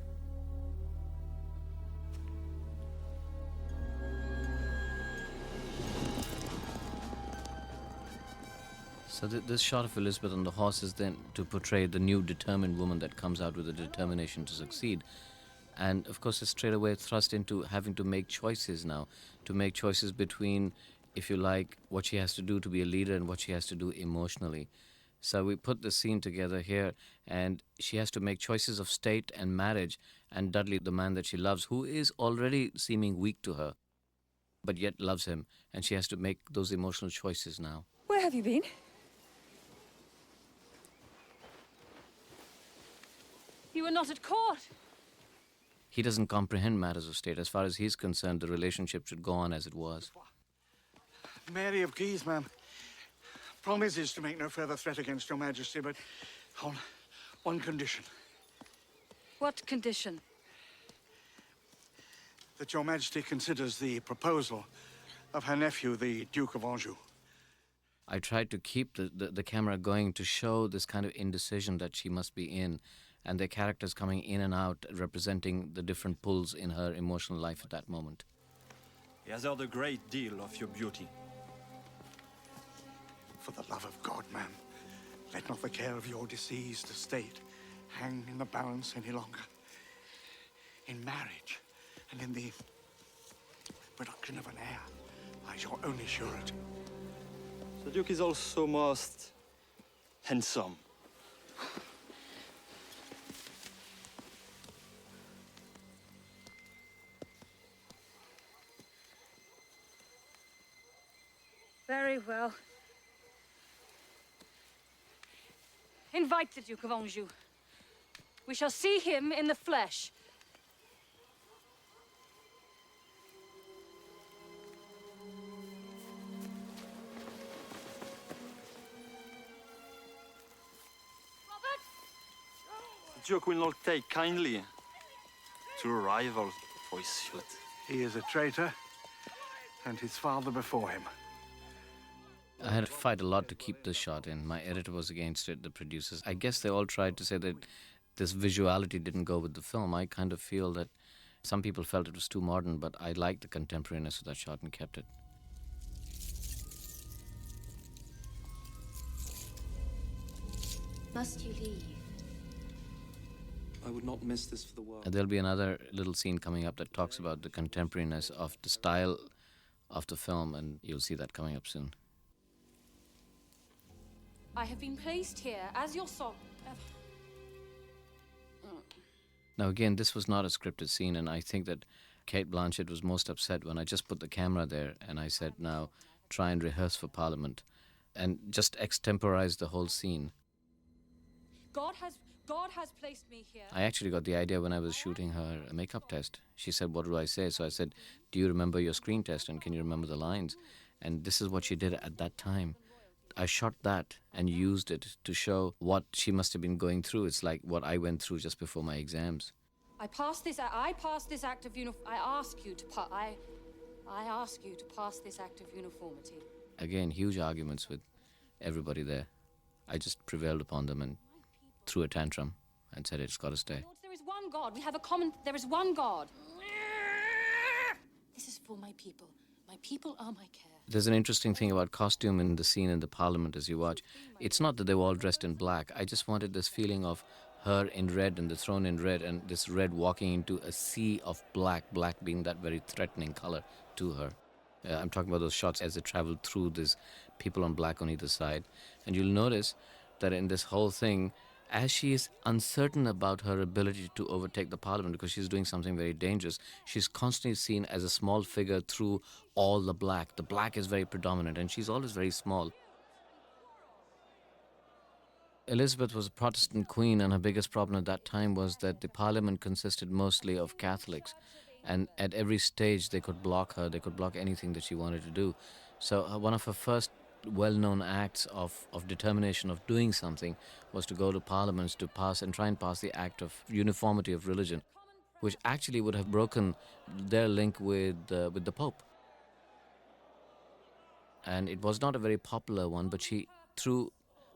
So this shot of Elizabeth on the horse is then to portray the new determined woman that comes out with a determination to succeed. And of course, it's straight away thrust into having to make choices now, to make choices between, if you like, what she has to do to be a leader and what she has to do emotionally. So we put the scene together here, and she has to make choices of state and marriage, and Dudley, the man that she loves, who is already seeming weak to her, but yet loves him, and she has to make those emotional choices now. Where have you been? You were not at court. He doesn't comprehend matters of state. As far as he's concerned, the relationship should go on as it was. Mary of Guise, ma'am, promises to make no further threat against your Majesty, but on one condition. What condition? That your Majesty considers the proposal of her nephew, the Duke of Anjou. I tried to keep the camera going to show this kind of indecision that she must be in, and their characters coming in and out, representing the different pulls in her emotional life at that moment. He has heard a great deal of your beauty. For the love of God, ma'am, let not the care of your diseased estate hang in the balance any longer. In marriage and in the production of an heir lies your only surety. The Duke is also most handsome. Very well. Invite the Duke of Anjou. We shall see him in the flesh. The Duke will not take kindly to a rival for his suit. He is a traitor, and his father before him. I had to fight a lot to keep this shot in. My editor was against it, the producers. I guess they all tried to say that this visuality didn't go with the film. I kind of feel that some people felt it was too modern, but I liked the contemporariness of that shot and kept it. Must you leave? I would not miss this for the world. And there'll be another little scene coming up that talks about the contemporariness of the style of the film, and you'll see that coming up soon. I have been placed here as your son. Now again, this was not a scripted scene, and I think that Cate Blanchett was most upset when I just put the camera there and I said, now try and rehearse for Parliament and just extemporize the whole scene. God has placed me here. I actually got the idea when I was shooting her makeup test. She said, what do I say? So I said, do you remember your screen test and can you remember the lines? And this is what she did at that time. I shot that and used it to show what she must have been going through. It's like what I went through just before my exams. I passed this act of uniformity. I ask you to pass this act of uniformity. Again, huge arguments with everybody there. I just prevailed upon them and threw a tantrum and said it's got to stay. There is one God. We have a common... There is one God. This is for my people. My people are my care. There's an interesting thing about costume in the scene in the Parliament as you watch. It's not that they were all dressed in black. I just wanted this feeling of her in red and the throne in red and this red walking into a sea of black, black being that very threatening color to her. I'm talking about those shots as they travel through these people on black on either side. And you'll notice that in this whole thing, as she is uncertain about her ability to overtake the Parliament because she's doing something very dangerous, she's constantly seen as a small figure through all the black. The black is very predominant and she's always very small. Elizabeth was a Protestant queen, and her biggest problem at that time was that the Parliament consisted mostly of Catholics, and at every stage they could block her, they could block anything that she wanted to do. So one of her first well-known acts of determination of doing something was to go to parliaments to pass and try and pass the Act of Uniformity of Religion, which actually would have broken their link with the Pope. And it was not a very popular one, but she, through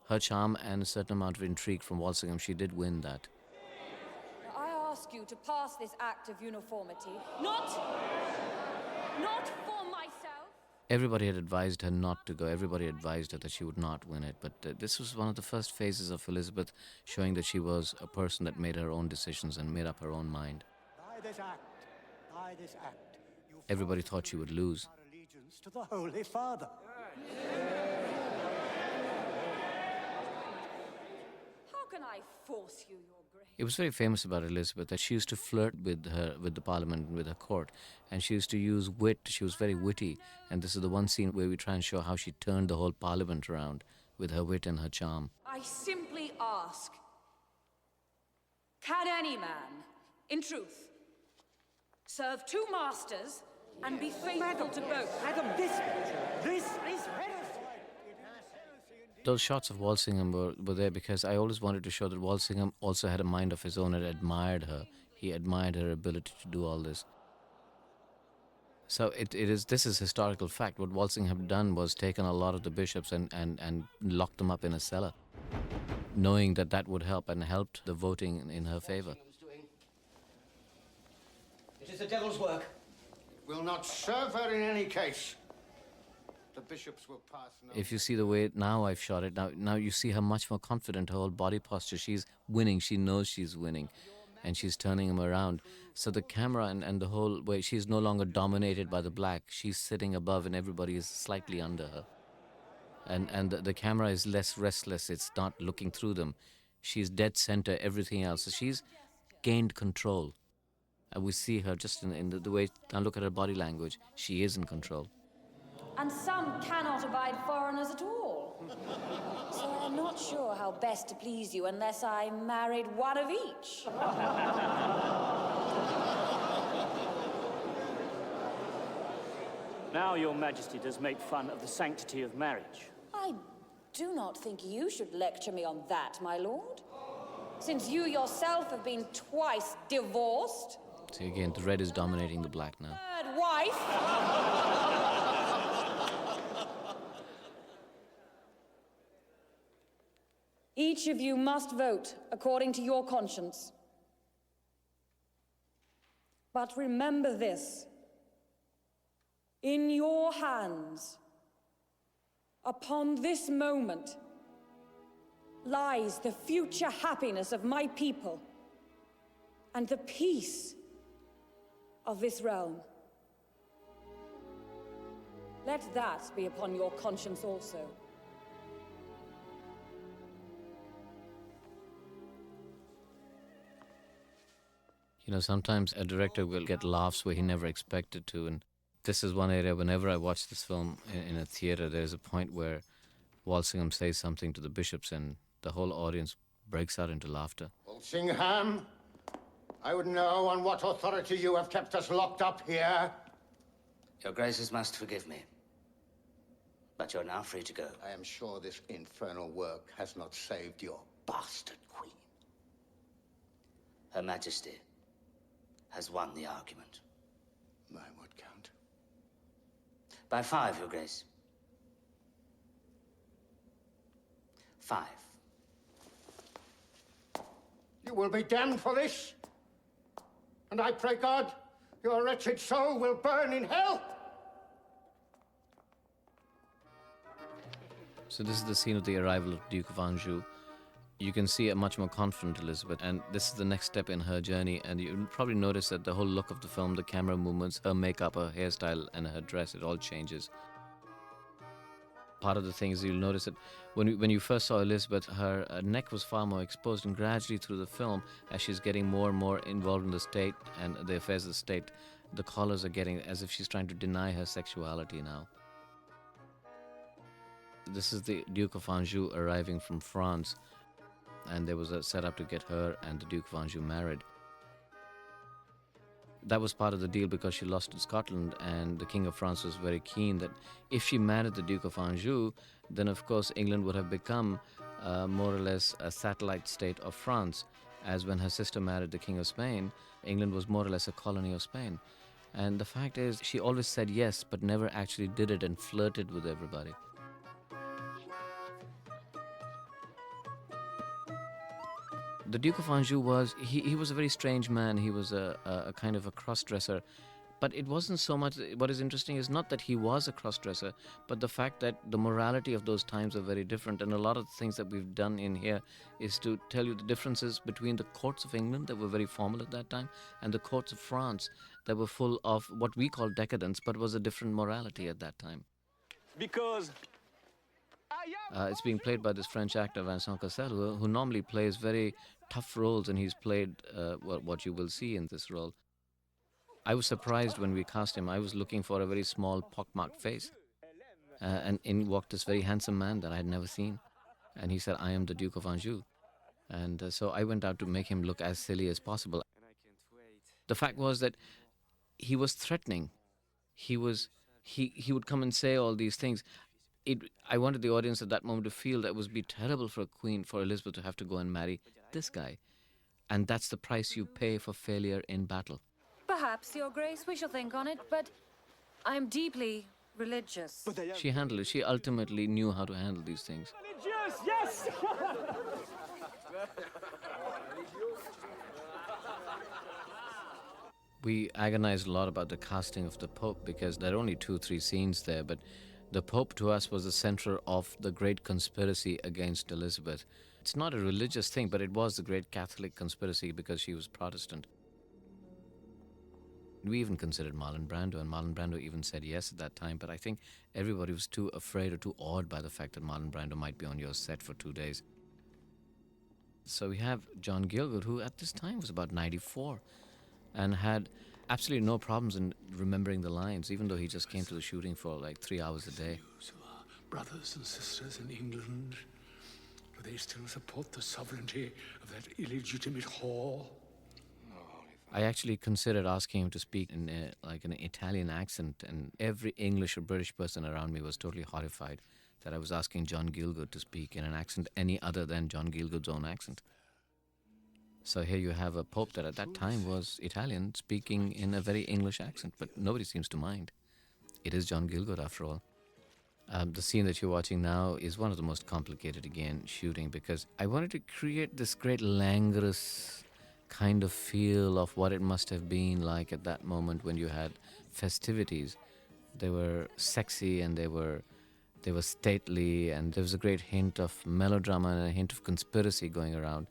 her charm and a certain amount of intrigue from Walsingham, she did win that. I ask you to pass this act of uniformity, not for myself. Everybody had advised her not to go. Everybody advised her that she would not win it. But this was one of the first phases of Elizabeth showing that she was a person that made her own decisions and made up her own mind. By this act, Everybody thought she would lose. our allegiance to the Holy Father. How can I force you, Your Grace? It was very famous about Elizabeth that she used to flirt with the Parliament and with her court, and she used to use wit. She was very witty, and this is the one scene where we try and show how she turned the whole Parliament around with her wit and her charm. I simply ask, can any man, in truth, serve two masters and be faithful to both? Madam, this is heresy. Those shots of Walsingham were there because I always wanted to show that Walsingham also had a mind of his own and admired her. He admired her ability to do all this. So this is historical fact. What Walsingham had done was taken a lot of the bishops and locked them up in a cellar, knowing that would help, and helped the voting in her favor. It is the devil's work. It will not serve her in any case. The bishops will pass no... If you see the way now I've shot it, now you see her much more confident, her whole body posture. She's winning. She knows she's winning, and she's turning him around. So the camera and the whole way, she's no longer dominated by the black. She's sitting above and everybody is slightly under her. And the camera is less restless. It's not looking through them. She's dead center, everything else. So she's gained control. And we see her just in the way, now look at her body language. She is in control. And some cannot abide foreigners at all. So I'm not sure how best to please you unless I married one of each. Now your Majesty does make fun of the sanctity of marriage. I do not think you should lecture me on that, my lord. Since you yourself have been twice divorced. See, again, the red is dominating the black now. Third wife. Each of you must vote according to your conscience. But remember this. In your hands, upon this moment, lies the future happiness of my people. and the peace of this realm. Let that be upon your conscience also. You know, sometimes a director will get laughs where he never expected to, and this is one area. Whenever I watch this film in a theater, there's a point where Walsingham says something to the bishops and the whole audience breaks out into laughter. Walsingham, I would know on what authority you have kept us locked up here. Your Graces must forgive me, but you're now free to go. I am sure this infernal work has not saved your bastard queen. Her Majesty has won the argument. By what count? By 5, Your Grace. 5. You will be damned for this. And I pray God, your wretched soul will burn in hell. So this is the scene of the arrival of Duke of Anjou. You can see a much more confident Elizabeth, and this is the next step in her journey, and you'll probably notice that the whole look of the film, the camera movements, her makeup, her hairstyle, and her dress, it all changes. Part of the thing is you'll notice that when you first saw Elizabeth, her neck was far more exposed, and gradually through the film, as she's getting more and more involved in the state and the affairs of the state, the collars are getting as if she's trying to deny her sexuality now. This is the Duke of Anjou arriving from France, and there was a setup to get her and the Duke of Anjou married. That was part of the deal because she lost to Scotland, and the King of France was very keen that if she married the Duke of Anjou, then of course England would have become more or less a satellite state of France, as when her sister married the King of Spain, England was more or less a colony of Spain. And the fact is, she always said yes, but never actually did it and flirted with everybody. The Duke of Anjou was, he was a very strange man. He was a kind of a cross-dresser. But it wasn't so much, what is interesting is not that he was a cross-dresser, but the fact that the morality of those times are very different. And a lot of the things that we've done in here is to tell you the differences between the courts of England that were very formal at that time and the courts of France that were full of what we call decadence, but was a different morality at that time. Because it's being played by this French actor, Vincent Cassel, who normally plays very tough roles, and he's played what you will see in this role. I was surprised when we cast him. I was looking for a very small, pockmarked face. And in walked this very handsome man that I had never seen. And he said, I am the Duke of Anjou. And so I went out to make him look as silly as possible. The fact was that he was threatening. He would come and say all these things. I wanted the audience at that moment to feel that it would be terrible for a queen, for Elizabeth to have to go and marry this guy. And that's the price you pay for failure in battle. Perhaps, Your Grace, we shall think on it, but I'm deeply religious. She handled it. She ultimately knew how to handle these things. religious, yes! We agonized a lot about the casting of the Pope because there are only 2-3 scenes there, but the Pope to us was the center of the great conspiracy against Elizabeth. It's not a religious thing, but it was the great Catholic conspiracy because she was Protestant. We even considered Marlon Brando, and Marlon Brando even said yes at that time, but I think everybody was too afraid or too awed by the fact that Marlon Brando might be on your set for 2 days. So we have John Gielgud, who at this time was about 94, and had absolutely no problems in remembering the lines, even though he just came to the shooting for like 3 hours a day. Brothers and sisters in England, do they still support the sovereignty of that illegitimate whore? I actually considered asking him to speak in an Italian accent, and every English or British person around me was totally horrified that I was asking John Gielgud to speak in an accent any other than John Gielgud's own accent. So here you have a pope that at that time was Italian, speaking in a very English accent, but nobody seems to mind. It is John Gielgud after all. The scene that you're watching now is one of the most complicated, again, shooting, because I wanted to create this great languorous kind of feel of what it must have been like at that moment when you had festivities. They were sexy and they were stately, and there was a great hint of melodrama and a hint of conspiracy going around.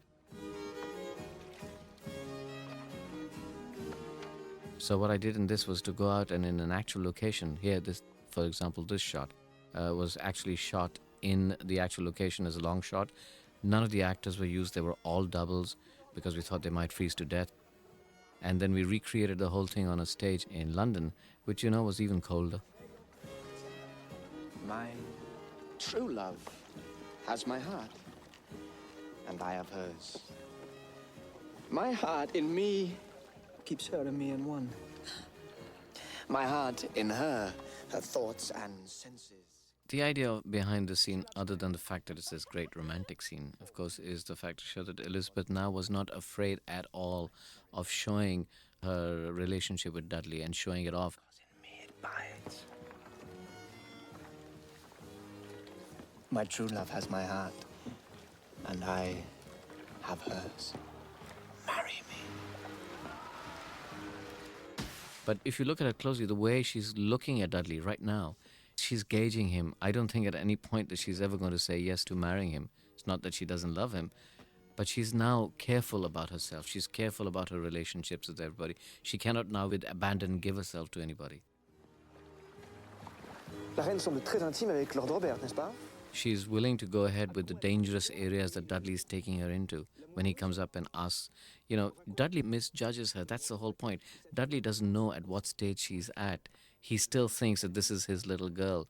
So what I did in this was to go out and in an actual location, here, this, for example, this shot was actually shot in the actual location as a long shot. None of the actors were used, they were all doubles because we thought they might freeze to death. And then we recreated the whole thing on a stage in London, which, you know, was even colder. My true love has my heart, and I have hers. My heart in me keeps her and me in one. My heart in her, her thoughts and senses. The idea behind the scene, other than the fact that it's this great romantic scene, of course, is the fact to show that Elizabeth now was not afraid at all of showing her relationship with Dudley and showing it off. My true love has my heart, and I have hers. Marry me. But if you look at her closely, the way she's looking at Dudley right now, she's gauging him. I don't think at any point that she's ever going to say yes to marrying him. It's not that she doesn't love him, but she's now careful about herself. She's careful about her relationships with everybody. She cannot now with abandon give herself to anybody. La reine semble très intime avec Lord Robert, n'est-ce pas? She's willing to go ahead with the dangerous areas that Dudley's taking her into when he comes up and asks. You know, Dudley misjudges her. That's the whole point. Dudley doesn't know at what stage she's at. He still thinks that this is his little girl.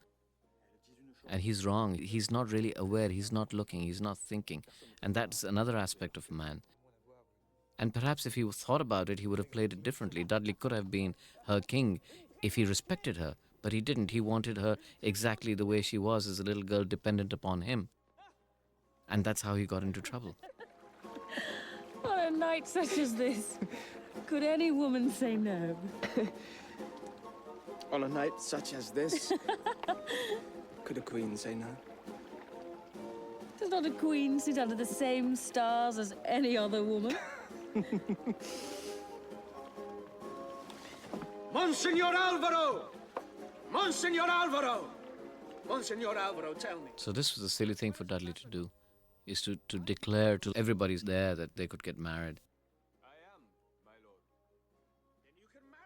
And he's wrong. He's not really aware. He's not looking. He's not thinking. And that's another aspect of man. And perhaps if he thought about it, he would have played it differently. Dudley could have been her king if he respected her. But he didn't. He wanted her exactly the way she was, as a little girl dependent upon him. And that's how he got into trouble. On a night such as this, could any woman say no? On a night such as this, could a queen say no? Does not a queen sit under the same stars as any other woman? Monsignor Alvaro! Monsignor Alvaro! Monsignor Alvaro, tell me. So this was a silly thing for Dudley to do, is to declare to everybody there that they could get married.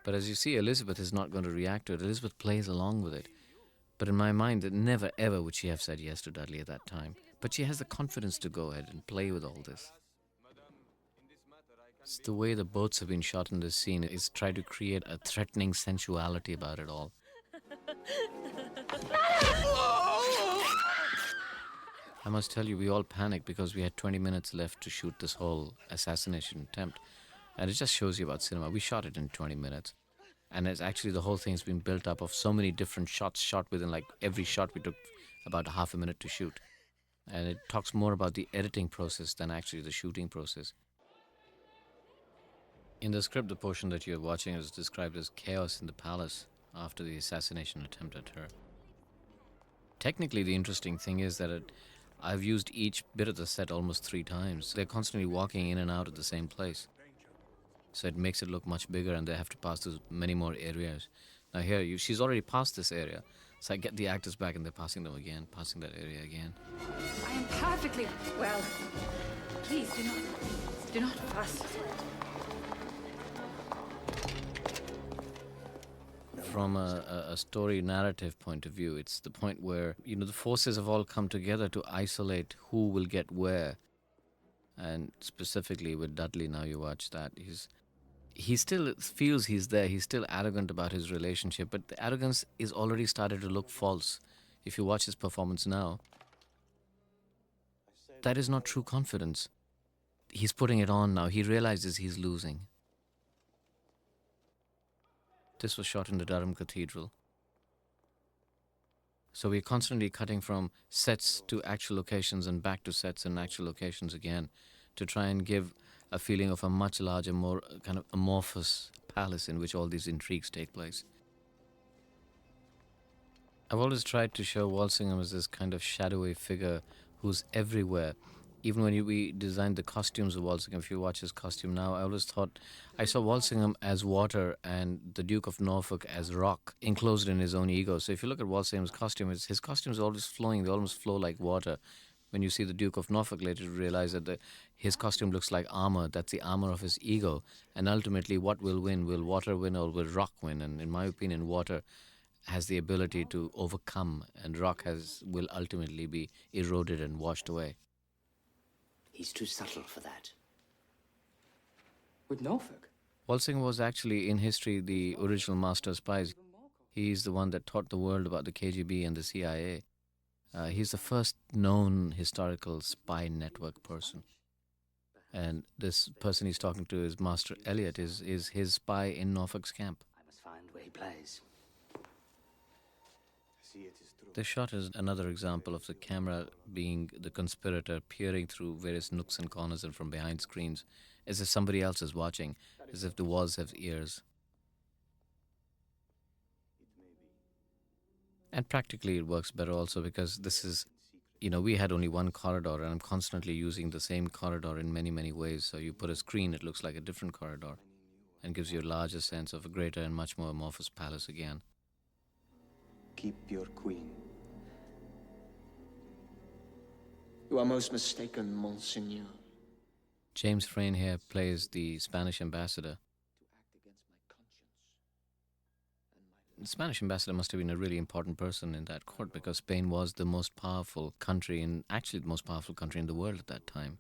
But as you see, Elizabeth is not going to react to it. Elizabeth plays along with it. But in my mind, that never ever would she have said yes to Dudley at that time. But she has the confidence to go ahead and play with all this. It's the way the boats have been shot in this scene is try to create a threatening sensuality about it all. I must tell you, we all panicked because we had 20 minutes left to shoot this whole assassination attempt. And it just shows you about cinema. We shot it in 20 minutes. And it's actually, the whole thing's been built up of so many different shots shot within, like, every shot we took about half a minute to shoot. And it talks more about the editing process than actually the shooting process. In the script, the portion that you're watching is described as chaos in the palace after the assassination attempt at her. Technically, the interesting thing is that I've used each bit of the set almost 3 times. They're constantly walking in and out of the same place. So it makes it look much bigger, and they have to pass through many more areas. Now here, she's already passed this area. So I get the actors back and they're passing them again, passing that area again. I am perfectly well. Please do not fuss. From a story narrative point of view, it's the point where, you know, the forces have all come together to isolate who will get where. And specifically with Dudley, now you watch that, he still feels he's there. He's still arrogant about his relationship, but the arrogance is already started to look false. If you watch his performance now, that is not true confidence. He's putting it on now. He realizes he's losing. This was shot in the Durham Cathedral. So we're constantly cutting from sets to actual locations and back to sets and actual locations again to try and give a feeling of a much larger, more kind of amorphous palace in which all these intrigues take place. I've always tried to show Walsingham as this kind of shadowy figure who's everywhere. Even when we designed the costumes of Walsingham, if you watch his costume now, I always thought I saw Walsingham as water and the Duke of Norfolk as rock, enclosed in his own ego. So if you look at Walsingham's costume, his costumes are always flowing. They almost flow like water. When you see the Duke of Norfolk later, you realize that his costume looks like armor. That's the armor of his ego. And ultimately, what will win? Will water win or will rock win? And in my opinion, water has the ability to overcome, and rock will ultimately be eroded and washed away. He's too subtle for that. With Norfolk? Walsingham was actually, in history, the original master of spies. He's the one that taught the world about the KGB and the CIA. He's the first known historical spy network person. And this person he's talking to is Master Elliot, is his spy in Norfolk's camp. I must find where he plays. This shot is another example of the camera being the conspirator, peering through various nooks and corners and from behind screens, as if somebody else is watching, as if the walls have ears. And practically it works better also because this is, we had only one corridor and I'm constantly using the same corridor in many, many ways. So you put a screen, it looks like a different corridor and gives you a larger sense of a greater and much more amorphous palace again. Keep your queen. You are most mistaken, Monseigneur. James Frain here plays the Spanish ambassador. The Spanish ambassador must have been a really important person in that court because Spain was the most powerful country, actually the most powerful country in the world at that time.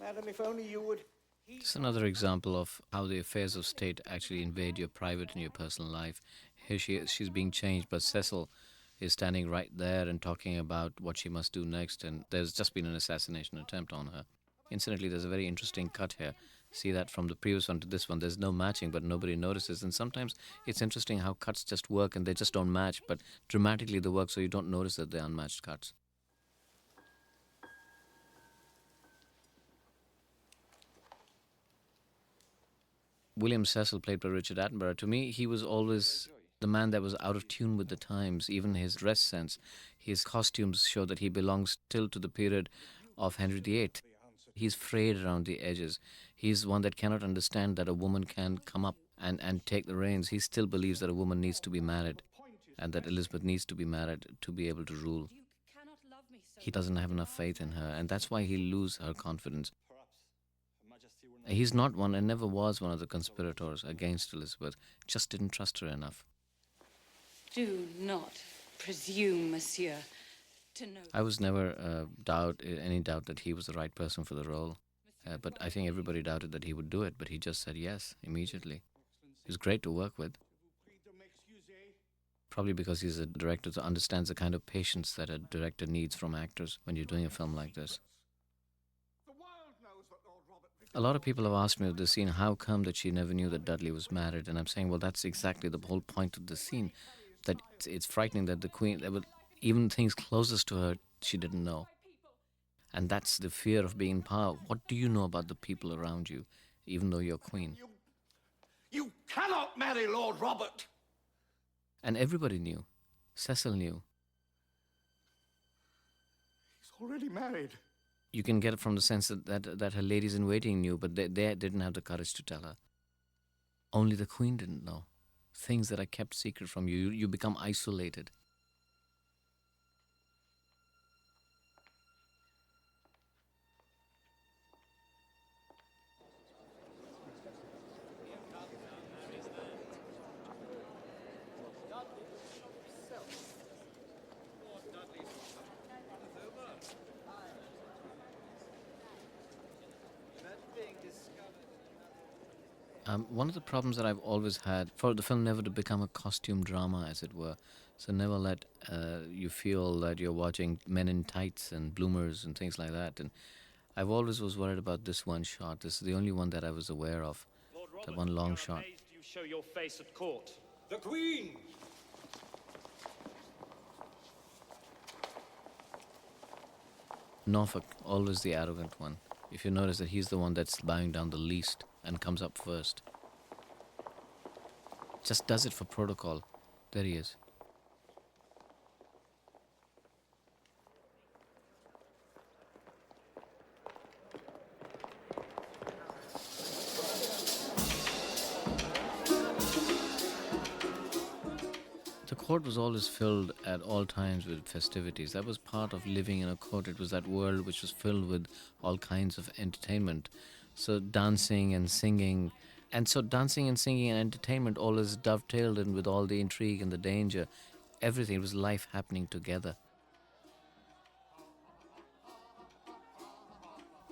Madam, if only you would... It's another example of how the affairs of state actually invade your private and your personal life. Here she is, she's being changed, but Cecil is standing right there and talking about what she must do next, and there's just been an assassination attempt on her. Incidentally, there's a very interesting cut here. See that from the previous one to this one, there's no matching, but nobody notices, and sometimes it's interesting how cuts just work and they just don't match, but dramatically they work so you don't notice that they're unmatched cuts. William Cecil, played by Richard Attenborough, to me, he was always the man that was out of tune with the times, even his dress sense. His costumes show that he belongs still to the period of Henry VIII. He's frayed around the edges. He's one that cannot understand that a woman can come up and take the reins. He still believes that a woman needs to be married and that Elizabeth needs to be married to be able to rule. He doesn't have enough faith in her, and that's why he'll lose her confidence. He's not one and never was one of the conspirators against Elizabeth, just didn't trust her enough. Do not presume, monsieur, to know... I was never any doubt that he was the right person for the role, but I think everybody doubted that he would do it, but he just said yes immediately. He was great to work with. Probably because he's a director that understands the kind of patience that a director needs from actors when you're doing a film like this. A lot of people have asked me of the scene, how come that she never knew that Dudley was married? And I'm saying, well, that's exactly the whole point of the scene, that it's frightening that the Queen, even things closest to her, she didn't know. And that's the fear of being in power. What do you know about the people around you, even though you're Queen? You cannot marry Lord Robert! And everybody knew. Cecil knew. He's already married. You can get it from the sense that her ladies-in-waiting knew, but they didn't have the courage to tell her. Only the Queen didn't know. Things that are kept secret from you. You become isolated. One of the problems that I've always had for the film never to become a costume drama, as it were. So never let you feel that you're watching men in tights and bloomers and things like that. And I've always was worried about this one shot. This is the only one that I was aware of. That one long shot. You show your face at court. The Queen! Norfolk, always the arrogant one. If you notice that he's the one that's bowing down the least and comes up first. Just does it for protocol. There he is. The court was always filled at all times with festivities. That was part of living in a court. It was that world which was filled with all kinds of entertainment. So dancing and singing. And so dancing and singing and entertainment always dovetailed in with all the intrigue and the danger. Everything. It was life happening together.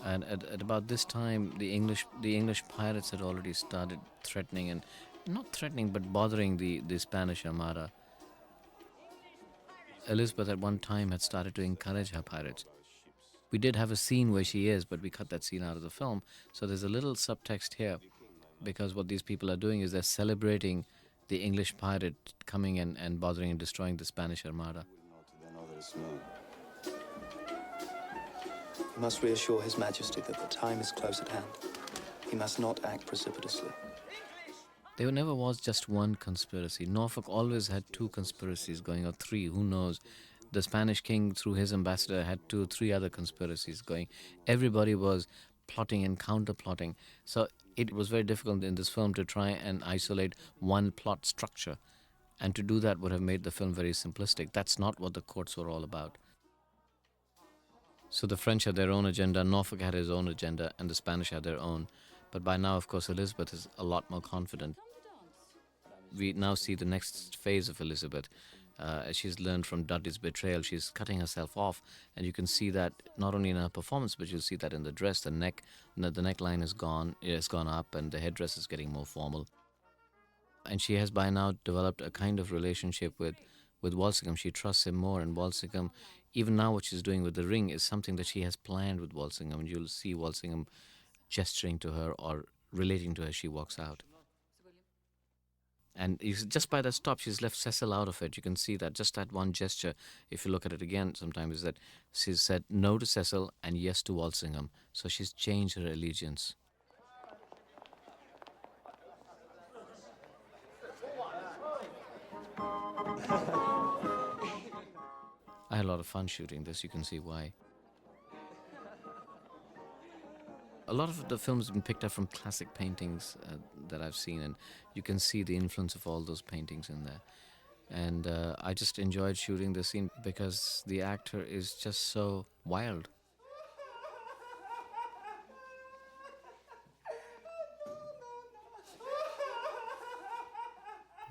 And at about this time, the English pirates had already started threatening, and not threatening, but bothering the Spanish Armada. Elizabeth at one time had started to encourage her pirates. We did have a scene where she is, but we cut that scene out of the film. So there's a little subtext here, because what these people are doing is they're celebrating the English pirate coming in and bothering and destroying the Spanish Armada. You must reassure His Majesty that the time is close at hand. He must not act precipitously. There never was just one conspiracy. Norfolk always had two conspiracies going, or three, who knows. The Spanish king, through his ambassador, had 2 or 3 other conspiracies going. Everybody was plotting and counter-plotting. So it was very difficult in this film to try and isolate one plot structure. And to do that would have made the film very simplistic. That's not what the courts were all about. So the French had their own agenda, Norfolk had his own agenda, and the Spanish had their own. But by now, of course, Elizabeth is a lot more confident. We now see the next phase of Elizabeth. She's learned from Dudley's betrayal. She's cutting herself off, and you can see that not only in her performance, but you'll see that in the dress. The neckline is gone. It's gone up, and the headdress is getting more formal. And she has by now developed a kind of relationship with Walsingham. She trusts him more, and Walsingham, even now what she's doing with the ring is something that she has planned with Walsingham. And you'll see Walsingham gesturing to her or relating to her as she walks out. And just by that stop, she's left Cecil out of it. You can see that just that one gesture, if you look at it again sometimes, is that she's said no to Cecil and yes to Walsingham. So she's changed her allegiance. I had a lot of fun shooting this. You can see why. A lot of the films have been picked up from classic paintings that I've seen, and you can see the influence of all those paintings in there. And I just enjoyed shooting this scene because the actor is just so wild.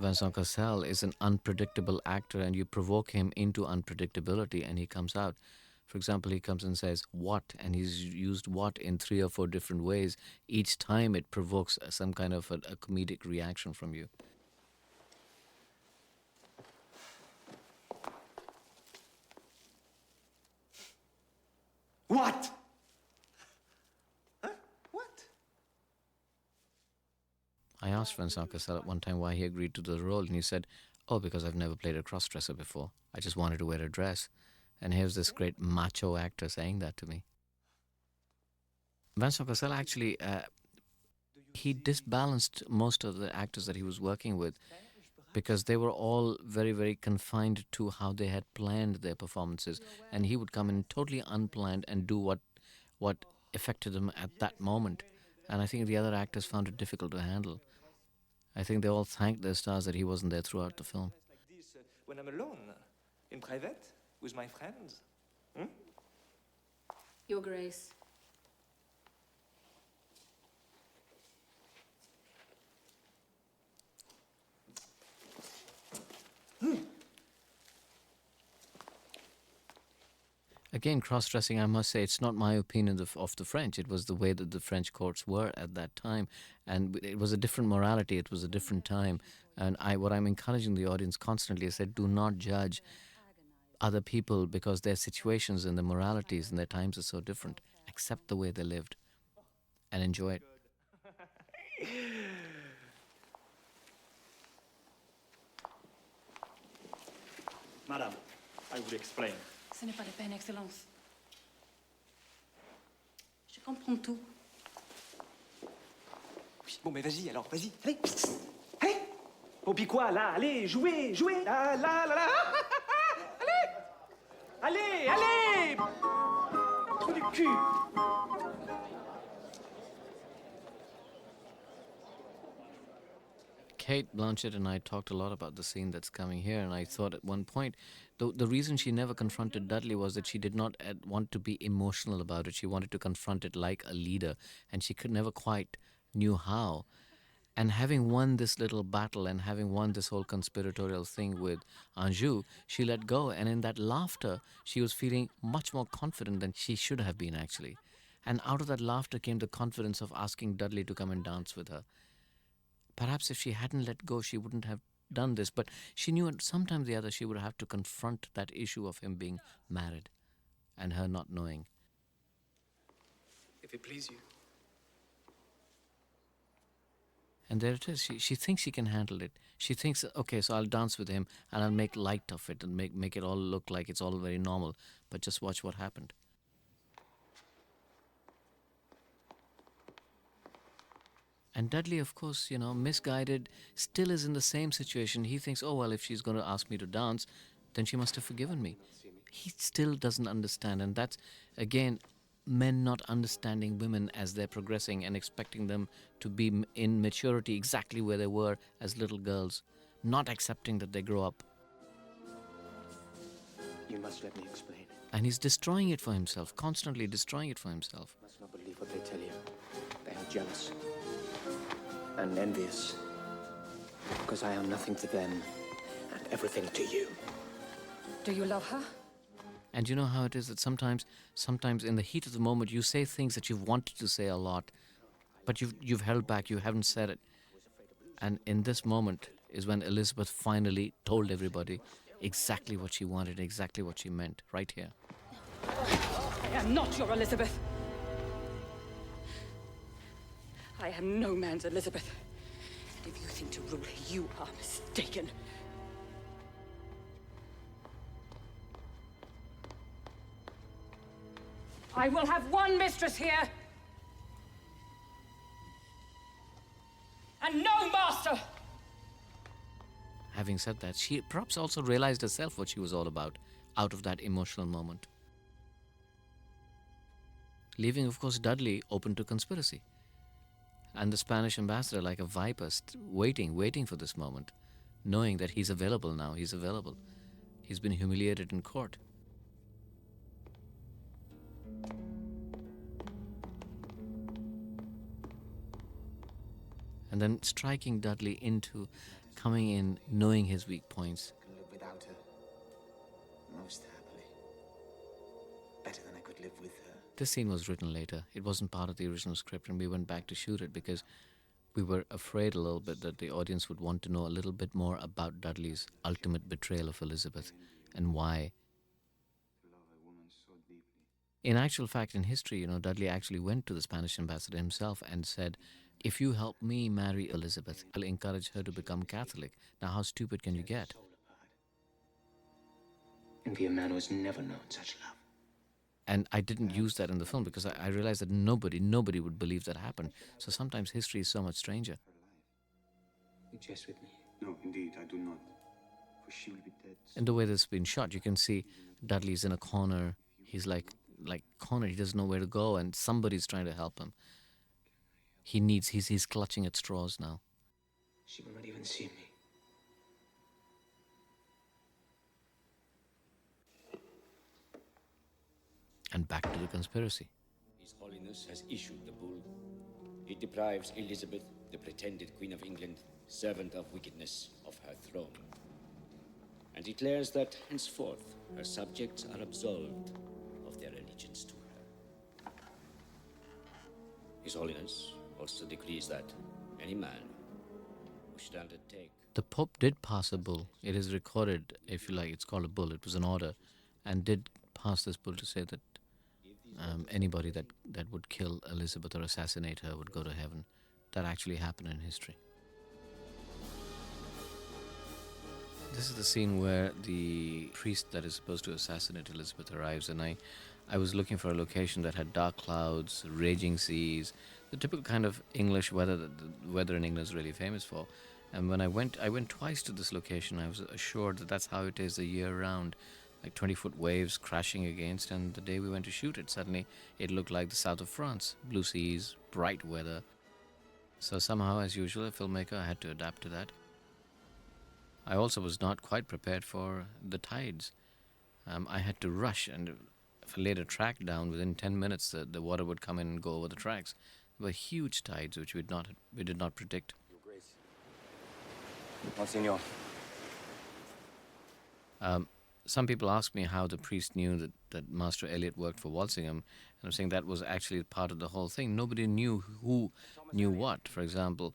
Vincent Cassel is an unpredictable actor, and you provoke him into unpredictability and he comes out. For example, he comes and says, what? And he's used what in 3 or 4 different ways. Each time it provokes some kind of a comedic reaction from you. What? I asked Vincent Cassel at one time why he agreed to the role, and he said, oh, because I've never played a cross-dresser before. I just wanted to wear a dress. And here's this great macho actor saying that to me. Vincent Cassel actually, he disbalanced most of the actors that he was working with because they were all very, very confined to how they had planned their performances. And he would come in totally unplanned and do what affected them at that moment. And I think the other actors found it difficult to handle. I think they all thanked their stars that he wasn't there throughout the film. When I'm alone, in private, with my friends. Your Grace. Again, cross-dressing, I must say, it's not my opinion of the French. It was the way that the French courts were at that time. And it was a different morality. It was a different time. And what I'm encouraging the audience constantly is that do not judge other people because their situations and their moralities and their times are so different. Accept the way they lived and enjoy it. Madame, I will explain. Ce n'est pas la peine, Excellence. Je comprends tout. Oui, bon, mais vas-y, alors, vas-y, allez. Allez. Bon, puis quoi, là, allez, jouez, là, là, là, là. Allez, allez. Trou du cul. Cate Blanchett and I talked a lot about the scene that's coming here, and I thought at one point, the reason she never confronted Dudley was that she did not want to be emotional about it. She wanted to confront it like a leader, and she could never quite knew how. And having won this little battle and having won this whole conspiratorial thing with Anjou, she let go. And in that laughter, she was feeling much more confident than she should have been, actually. And out of that laughter came the confidence of asking Dudley to come and dance with her. Perhaps if she hadn't let go, she wouldn't have done this. But she knew at some time or the other she would have to confront that issue of him being married and her not knowing. If it please you. And there it is. She thinks she can handle it. She thinks, okay, so I'll dance with him and I'll make light of it and make it all look like it's all very normal. But just watch what happened. And Dudley, of course, misguided, still is in the same situation. He thinks, oh, well, if she's going to ask me to dance, then she must have forgiven me. He still doesn't understand. And that's, again, men not understanding women as they're progressing and expecting them to be in maturity exactly where they were as little girls, not accepting that they grow up. You must let me explain. And he's destroying it for himself, constantly destroying it for himself. You must not believe what they tell you. They are jealous and envious, because I am nothing to them and everything to you. Do you love her? And you know how it is that sometimes in the heat of the moment, you say things that you've wanted to say a lot, but you've held back, you haven't said it. And in this moment is when Elizabeth finally told everybody exactly what she wanted, exactly what she meant, right here. I am not your Elizabeth. I am no man's Elizabeth. And if you think to rule her, you are mistaken. I will have one mistress here. And no master! Having said that, she perhaps also realized herself what she was all about out of that emotional moment. Leaving, of course, Dudley open to conspiracy. And the Spanish ambassador, like a viper, waiting for this moment, knowing that he's available now, he's available. He's been humiliated in court. And then striking Dudley into coming in, knowing his weak points. I can live without her most happily. Better than I could live with her. This scene was written later. It wasn't part of the original script, and we went back to shoot it because we were afraid a little bit that the audience would want to know a little bit more about Dudley's ultimate betrayal of Elizabeth and why. In actual fact, in history, Dudley actually went to the Spanish ambassador himself and said, if you help me marry Elizabeth, I'll encourage her to become Catholic. Now, how stupid can you get? And be a man who has never known such love. And I didn't use that in the film because I realized that nobody would believe that happened. So sometimes history is so much stranger. You jest with me? No, indeed, I do not. For she will be dead. In the way this has been shot, you can see Dudley's in a corner. He's like cornered. He doesn't know where to go, and somebody's trying to help him. He's clutching at straws now. She will not even see me. And back to the conspiracy. His Holiness has issued the bull. It deprives Elizabeth, the pretended Queen of England, servant of wickedness, of her throne. And declares that henceforth her subjects are absolved of their allegiance to her. His Holiness also decrees that any man who should undertake... The Pope did pass a bull. It is recorded, if you like, it's called a bull. It was an order, and did pass this bull to say that anybody that would kill Elizabeth or assassinate her would go to heaven. That actually happened in history. This is the scene where the priest that is supposed to assassinate Elizabeth arrives, and I was looking for a location that had dark clouds, raging seas, the typical kind of English weather that the weather in England is really famous for. And when I went twice to this location. I was assured that that's how it is the year round, like 20-foot waves crashing against. And the day we went to shoot it, suddenly it looked like the south of France, blue seas, bright weather. So somehow, as usual, a filmmaker, I had to adapt to that. I also was not quite prepared for the tides. I had to rush, and if I laid a track down, within 10 minutes the water would come in and go over the tracks. There were huge tides which we did not predict. Your Grace. Monsignor. Some people ask me how the priest knew that Master Elliot worked for Walsingham, and I'm saying that was actually part of the whole thing. Nobody knew who knew what. For example,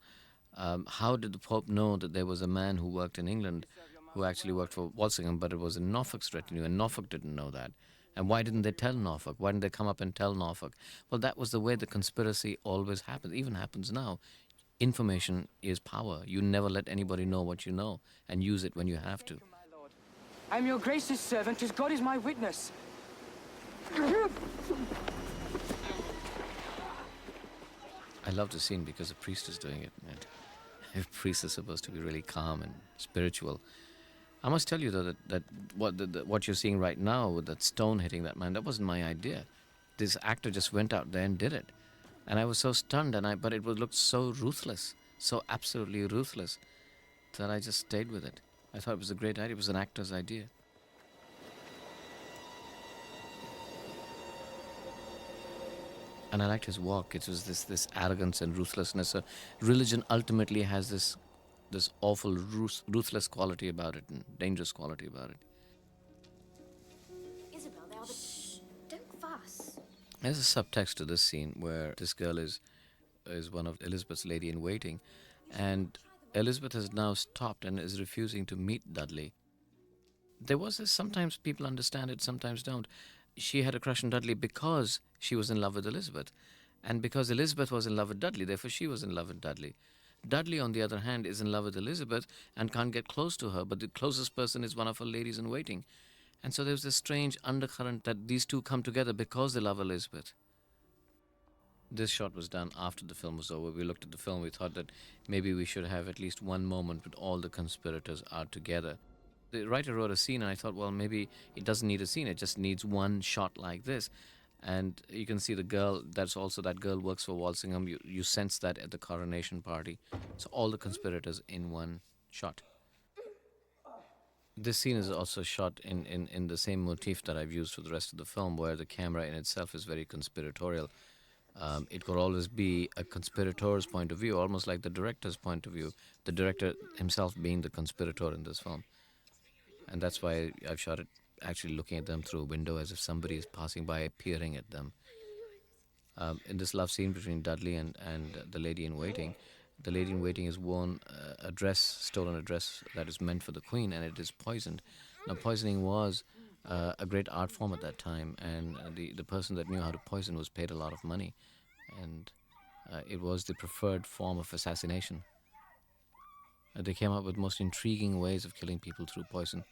how did the Pope know that there was a man who worked in England who actually worked for Walsingham, but it was in Norfolk's retinue, and Norfolk didn't know that? And why didn't they tell Norfolk? Why didn't they come up and tell Norfolk? Well, that was the way the conspiracy always happens, even happens now. Information is power. You never let anybody know what you know, and use it when you have to. I'm your Grace's servant, as God is my witness. I love the scene because the priest is doing it. And priests are supposed to be really calm and spiritual. I must tell you, though, that what you're seeing right now with that stone hitting that man, that wasn't my idea. This actor just went out there and did it. And I was so stunned, but it looked so ruthless, so absolutely ruthless, that I just stayed with it. I thought it was a great idea. It was an actor's idea. And I liked his walk. It was this arrogance and ruthlessness. So religion ultimately has this awful ruthless quality about it, and dangerous quality about it. Isabel, they are the... Shh, don't fuss. There's a subtext to this scene where this girl is one of Elizabeth's lady-in-waiting, and Elizabeth has now stopped and is refusing to meet Dudley. There was this, sometimes people understand it, sometimes don't. She had a crush on Dudley because she was in love with Elizabeth. And because Elizabeth was in love with Dudley, therefore she was in love with Dudley. Dudley, on the other hand, is in love with Elizabeth and can't get close to her, but the closest person is one of her ladies-in-waiting. And so there's this strange undercurrent that these two come together because they love Elizabeth. This shot was done after the film was over. We looked at the film, we thought that maybe we should have at least one moment when all the conspirators are together. The writer wrote a scene, and I thought, well, maybe it doesn't need a scene, it just needs one shot like this. And you can see the girl, that girl works for Walsingham. You sense that at the coronation party. So all the conspirators in one shot. This scene is also shot in the same motif that I've used for the rest of the film, where the camera in itself is very conspiratorial. It could always be a conspirator's point of view, almost like the director's point of view, the director himself being the conspirator in this film. And that's why I've shot it actually looking at them through a window as if somebody is passing by, peering at them. In this love scene between Dudley and the lady-in-waiting, the lady-in-waiting has worn stolen a dress that is meant for the Queen, and it is poisoned. Now, poisoning was a great art form at that time, and the person that knew how to poison was paid a lot of money, and it was the preferred form of assassination. They came up with most intriguing ways of killing people through poison.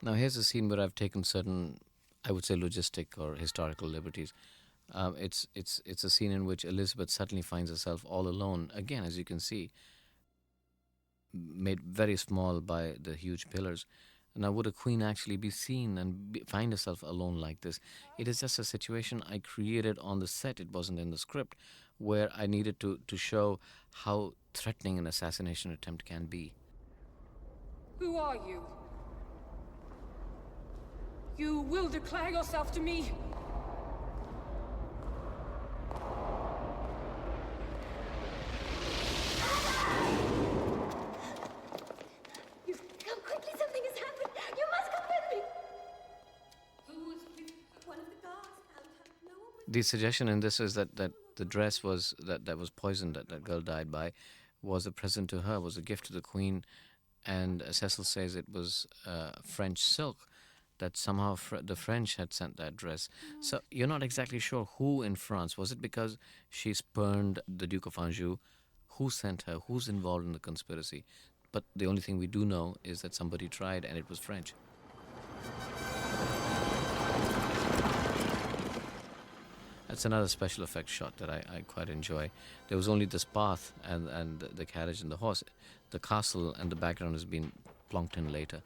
Now here's a scene where I've taken certain, I would say, logistic or historical liberties. It's a scene in which Elizabeth suddenly finds herself all alone, again, as you can see, made very small by the huge pillars. Now, would a queen actually be seen and find herself alone like this? It is just a situation I created on the set. It wasn't in the script, where I needed to show how threatening an assassination attempt can be. Who are you? You will declare yourself to me. You come quickly, something has happened. You must come with me. Who was with her? One of the guards found her. No one was... The suggestion in this is that the dress was that was poisoned, that girl died by, was a present to her, was a gift to the Queen, and Cecil says it was French silk, that somehow the French had sent that dress. So you're not exactly sure who in France. Was it because she spurned the Duke of Anjou? Who sent her? Who's involved in the conspiracy? But the only thing we do know is that somebody tried, and it was French. That's another special effects shot that I quite enjoy. There was only this path and the carriage and the horse. The castle and the background has been plonked in later.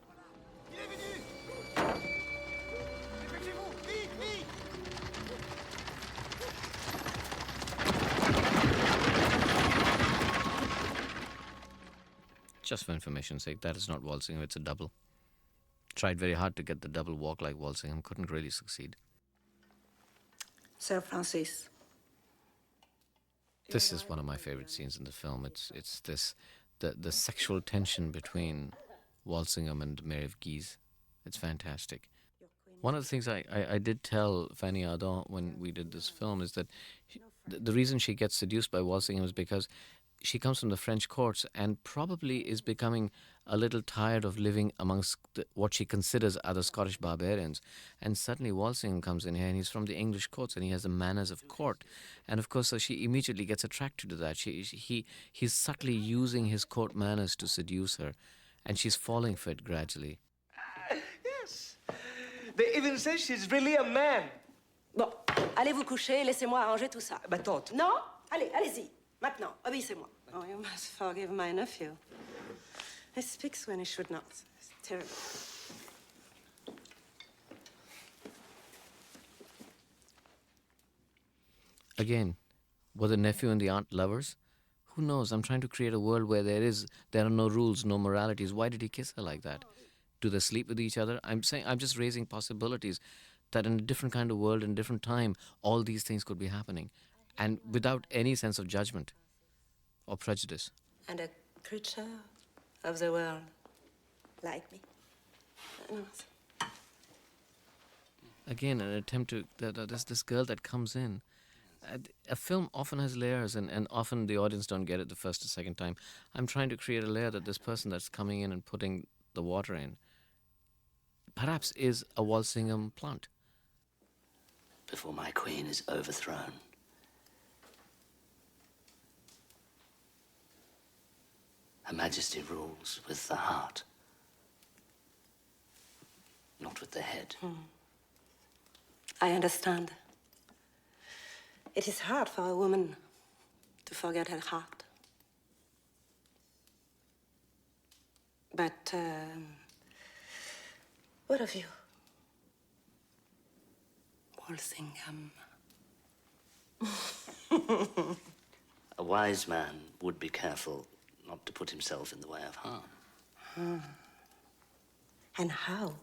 Just for information's sake, that is not Walsingham, it's a double. Tried very hard to get the double walk like Walsingham, couldn't really succeed. Sir Francis. This is one of my favorite scenes in the film. It's this the sexual tension between Walsingham and Mary of Guise. It's fantastic. One of the things I did tell Fanny Ardant when we did this film is that the reason she gets seduced by Walsingham is because she comes from the French courts and probably is becoming a little tired of living amongst what she considers are the Scottish barbarians. And suddenly Walsingham comes in here and he's from the English courts and he has the manners of court. And of course, so she immediately gets attracted to that. He's subtly using his court manners to seduce her. And she's falling for it gradually. Yes. They even say she's really a man. Bon, allez vous coucher, laissez-moi arranger tout ça. Bah, tante. Non? Allez, allez-y. Maintenant, obéissez-moi. Oh, you must forgive my nephew. He speaks when he should not. It's terrible. Again, were the nephew and the aunt lovers? Who knows? I'm trying to create a world where there are no rules, no moralities. Why did he kiss her like that? Do they sleep with each other? I'm just raising possibilities that in a different kind of world, in a different time, all these things could be happening. And without any sense of judgment or prejudice. And a creature of the world, like me. Again, an attempt to... There's this girl that comes in. A film often has layers, and often the audience don't get it the first or second time. I'm trying to create a layer that this person that's coming in and putting the water in perhaps is a Walsingham plant. Before my queen is overthrown, Her Majesty rules with the heart, not with the head. I understand. It is hard for a woman to forget her heart. But, what of you? Walsingham. A wise man would be careful not to put himself in the way of harm. And how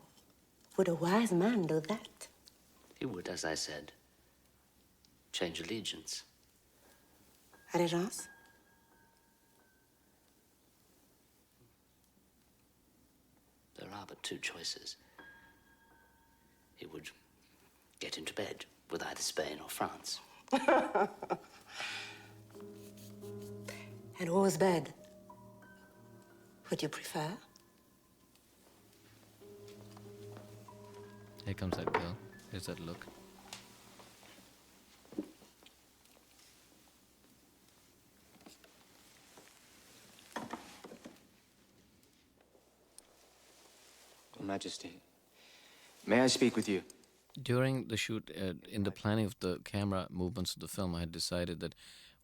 would a wise man do that? He would, as I said, change allegiance. Allegiance? There are but two choices. He would get into bed with either Spain or France. And whose bed would you prefer? Here comes that girl. Here's that look. Your Majesty, may I speak with you? During the shoot, in the planning of the camera movements of the film, I had decided that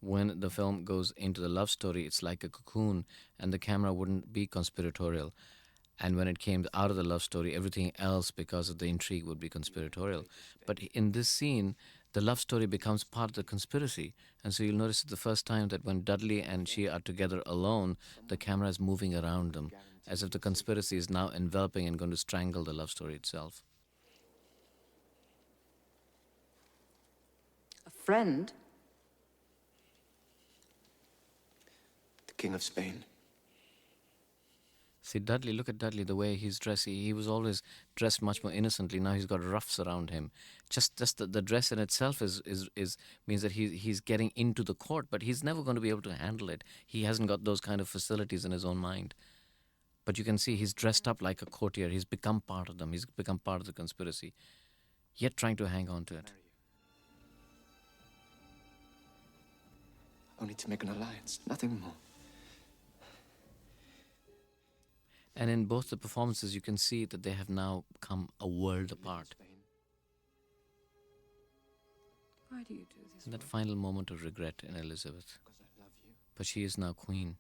when the film goes into the love story, it's like a cocoon, and the camera wouldn't be conspiratorial. And when it came out of the love story, everything else, because of the intrigue, would be conspiratorial. But in this scene, the love story becomes part of the conspiracy. And so you'll notice it's the first time that when Dudley and she are together alone, the camera is moving around them, as if the conspiracy is now enveloping and going to strangle the love story itself. A friend? The King of Spain. See, Dudley, look at Dudley, the way he's dressed. He was always dressed much more innocently. Now he's got ruffs around him. Just the dress in itself means that he's getting into the court, but he's never going to be able to handle it. He hasn't got those kind of facilities in his own mind. But you can see he's dressed up like a courtier. He's become part of them. He's become part of the conspiracy, yet trying to hang on to it. Only to make an alliance, nothing more. And in both the performances, you can see that they have now come a world apart. Why do you do this? That final moment of regret in Elizabeth. Because I love you. But she is now queen.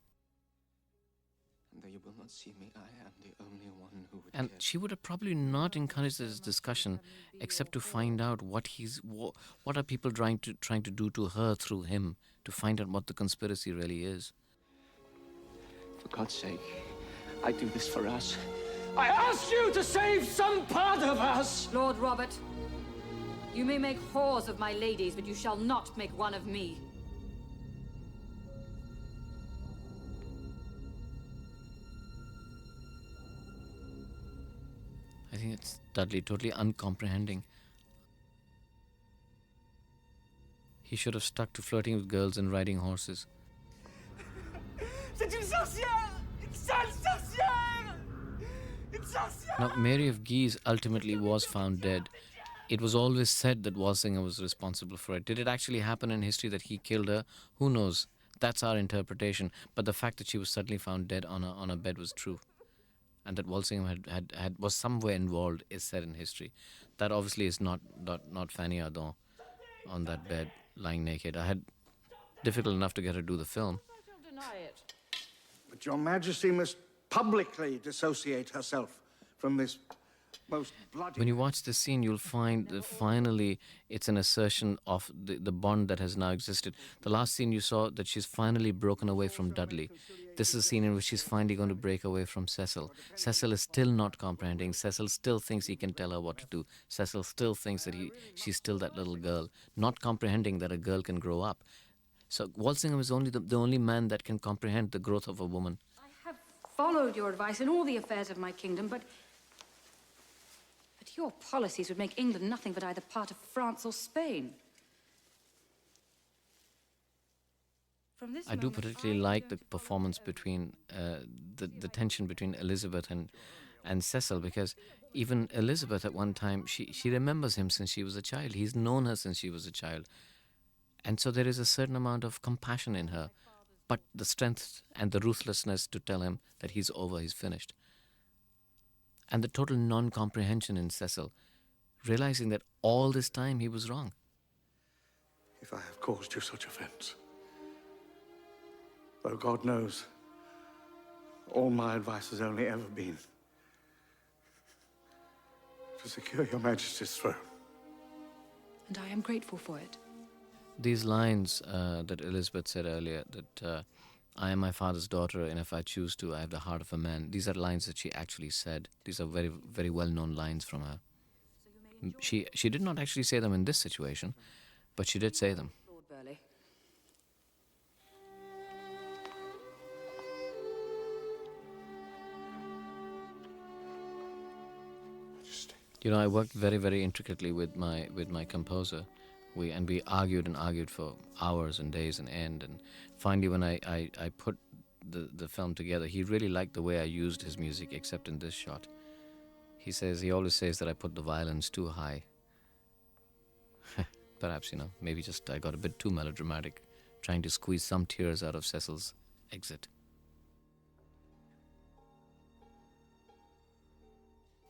And though you will not see me, I am the only one who would And care. she would have probably not encouraged this discussion except to find out what are people trying to do to her through him, to find out what the conspiracy really is. For God's sake, I do this for us. I asked you to save some part of us! Lord Robert, you may make whores of my ladies, but you shall not make one of me. I think it's Dudley totally uncomprehending. He should have stuck to flirting with girls and riding horses. C'est une sorcière! Une sale sorcière! Une sorcière! Now, Mary of Guise ultimately was found dead. It was always said that Walsingham was responsible for it. Did it actually happen in history that he killed her? Who knows? That's our interpretation. But the fact that she was suddenly found dead on a bed was true. And that Walsingham was somewhere involved is said in history. That obviously is not Fanny Ardant on that bed, lying naked. I had difficult enough to get her to do the film. I don't deny it. But Your Majesty must publicly dissociate herself from this most bloody... When you watch the scene, you'll find that finally it's an assertion of the bond that has now existed. The last scene you saw, that she's finally broken away from Dudley. This is a scene in which she's finally going to break away from Cecil. Cecil is still not comprehending. Cecil still thinks he can tell her what to do. Cecil still thinks that she's still that little girl, not comprehending that a girl can grow up. So Walsingham is only the only man that can comprehend the growth of a woman. I have followed your advice in all the affairs of my kingdom, but your policies would make England nothing but either part of France or Spain. I do particularly like the performance between the tension between Elizabeth and Cecil, because even Elizabeth at one time, she remembers him since she was a child. He's known her since she was a child. And so there is a certain amount of compassion in her, but the strength and the ruthlessness to tell him that he's over, he's finished. And the total non-comprehension in Cecil, realizing that all this time he was wrong. If I have caused you such offense, though God knows, all my advice has only ever been to secure Your Majesty's throne. And I am grateful for it. These lines that Elizabeth said earlier, that I am my father's daughter, and if I choose to, I have the heart of a man. These are lines that she actually said. These are very, very well-known lines from her. She did not actually say them in this situation, but she did say them. Lord Burleigh. You know, I worked very, very intricately with my composer. We argued and argued for hours and days on end. And finally, when I put the film together, he really liked the way I used his music, except in this shot. He always says that I put the violins too high. Perhaps, maybe just I got a bit too melodramatic, trying to squeeze some tears out of Cecil's exit.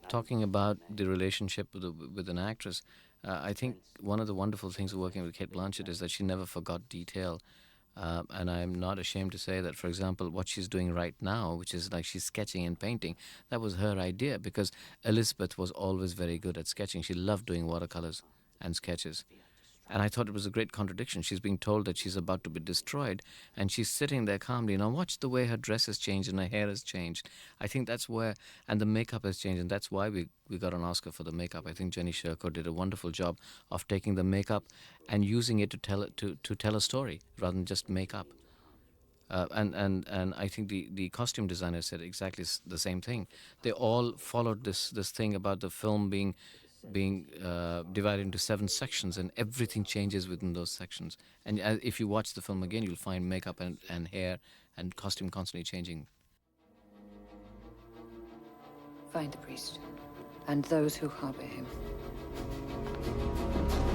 Talking about the relationship with an actress, I think one of the wonderful things of working with Cate Blanchett is that she never forgot detail. And I'm not ashamed to say that, for example, what she's doing right now, which is like she's sketching and painting, that was her idea, because Elizabeth was always very good at sketching. She loved doing watercolors and sketches. And I thought it was a great contradiction. She's being told that she's about to be destroyed, and she's sitting there calmly. Now watch the way her dress has changed and her hair has changed. I think that's where, and the makeup has changed, and that's why we got an Oscar for the makeup. I think Jenny Shekhar did a wonderful job of taking the makeup and using it to tell a story rather than just makeup. And I think the costume designer said exactly the same thing. They all followed this thing about the film being divided into 7 sections, and everything changes within those sections. And if you watch the film again, you'll find makeup and hair and costume constantly changing. Find the priest and those who harbor him.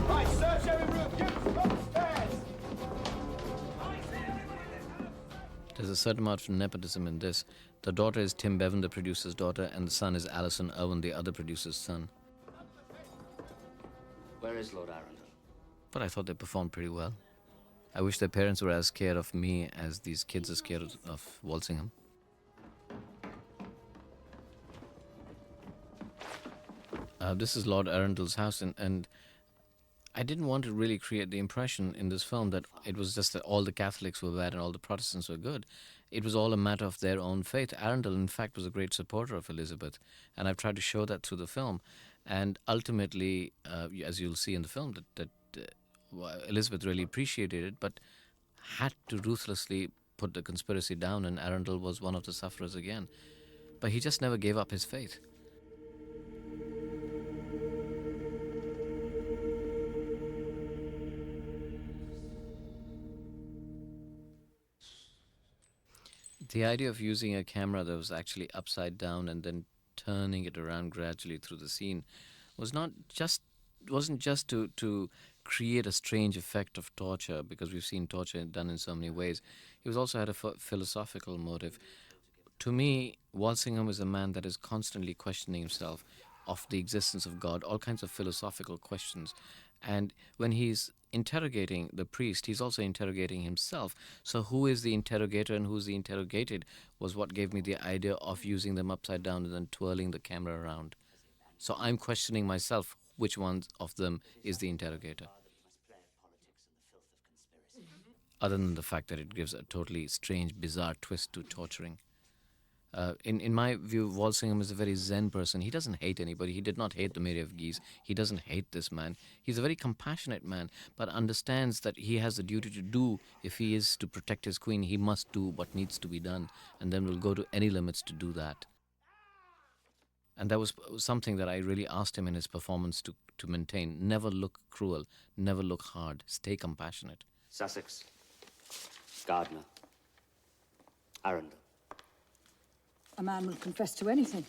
Right, search every room. Get upstairs. There's a certain amount of nepotism in this. The daughter is Tim Bevan, the producer's daughter, and the son is Alison Irwin, the other producer's son. Where is Lord Arundel? But I thought they performed pretty well. I wish their parents were as scared of me as these kids are scared of Walsingham. This is Lord Arundel's house, and I didn't want to really create the impression in this film that it was just that all the Catholics were bad and all the Protestants were good. It was all a matter of their own faith. Arundel, in fact, was a great supporter of Elizabeth, and I've tried to show that through the film. And ultimately, as you'll see in the film, that Elizabeth really appreciated it, but had to ruthlessly put the conspiracy down, and Arundel was one of the sufferers again. But he just never gave up his faith. The idea of using a camera that was actually upside down and then turning it around gradually through the scene wasn't just to create a strange effect of torture, because we've seen torture done in so many ways. It was also had a philosophical motive. To me, Walsingham is a man that is constantly questioning himself of the existence of God, all kinds of philosophical questions. And when he's interrogating the priest, he's also interrogating himself. So who is the interrogator and who's the interrogated was what gave me the idea of using them upside down and then twirling the camera around. So I'm questioning myself, which one of them is the interrogator. Other than the fact that it gives a totally strange, bizarre twist to torturing. In my view, Walsingham is a very zen person. He doesn't hate anybody. He did not hate the Mary of Guise. He doesn't hate this man. He's a very compassionate man, but understands that he has a duty to do. If he is to protect his queen, he must do what needs to be done, and then will go to any limits to do that. And that was something that I really asked him in his performance to maintain. Never look cruel. Never look hard. Stay compassionate. Sussex, Gardner, Arundel. A man will confess to anything.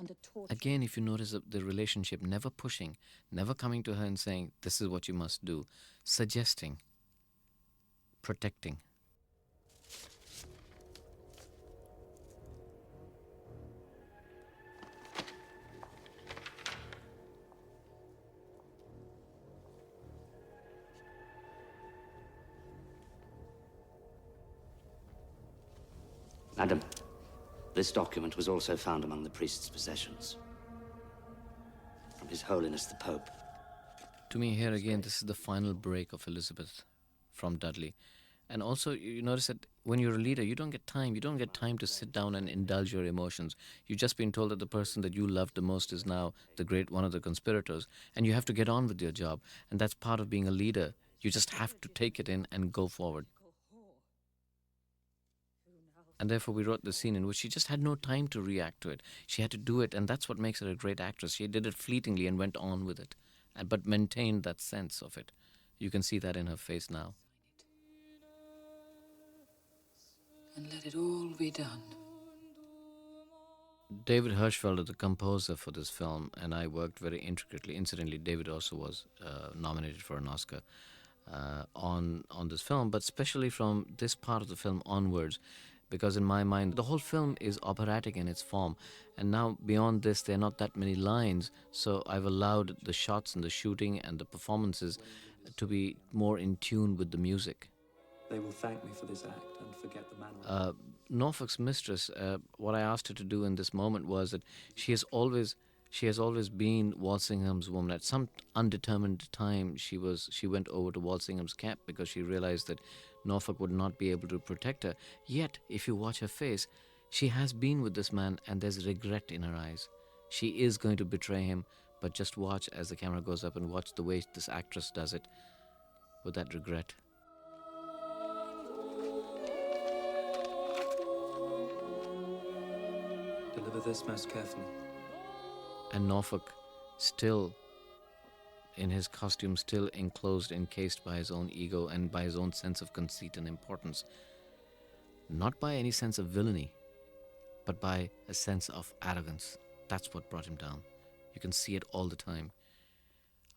Under torture. Again, if you notice the relationship, never pushing, never coming to her and saying, this is what you must do. Suggesting, protecting. Madam, this document was also found among the priest's possessions. From His Holiness the Pope. To me, here again, this is the final break of Elizabeth from Dudley. And also, you notice that when you're a leader, you don't get time. You don't get time to sit down and indulge your emotions. You've just been told that the person that you loved the most is now one of the conspirators. And you have to get on with your job. And that's part of being a leader. You just have to take it in and go forward. And therefore we wrote the scene in which she just had no time to react to it. She had to do it, and that's what makes her a great actress. She did it fleetingly and went on with it, but maintained that sense of it. You can see that in her face now. And let it all be done. David Hirschfelder, the composer for this film, and I worked very intricately. Incidentally, David also was nominated for an Oscar on this film, but especially from this part of the film onwards, because in my mind, the whole film is operatic in its form. And now, beyond this, there are not that many lines, so I've allowed the shots and the shooting and the performances to be more in tune with the music. They will thank me for this act and forget the man. Norfolk's mistress, what I asked her to do in this moment was that she has always been Walsingham's woman. At some undetermined time, she went over to Walsingham's camp because she realized that Norfolk would not be able to protect her. Yet, if you watch her face, she has been with this man, and there's regret in her eyes. She is going to betray him, but just watch as the camera goes up and watch the way this actress does it with that regret. Deliver this most carefully. And Norfolk, still in his costume, still enclosed, encased by his own ego and by his own sense of conceit and importance. Not by any sense of villainy, but by a sense of arrogance. That's what brought him down. You can see it all the time.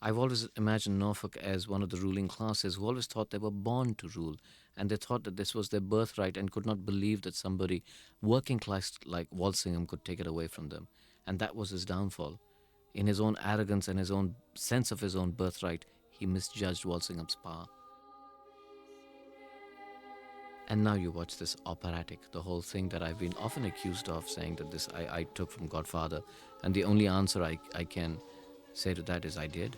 I've always imagined Norfolk as one of the ruling classes who always thought they were born to rule, and they thought that this was their birthright and could not believe that somebody working class like Walsingham could take it away from them. And that was his downfall. In his own arrogance and his own sense of his own birthright, he misjudged Walsingham's power. And now you watch this operatic, the whole thing that I've been often accused of, saying that this I took from Godfather, and the only answer I can say to that is I did.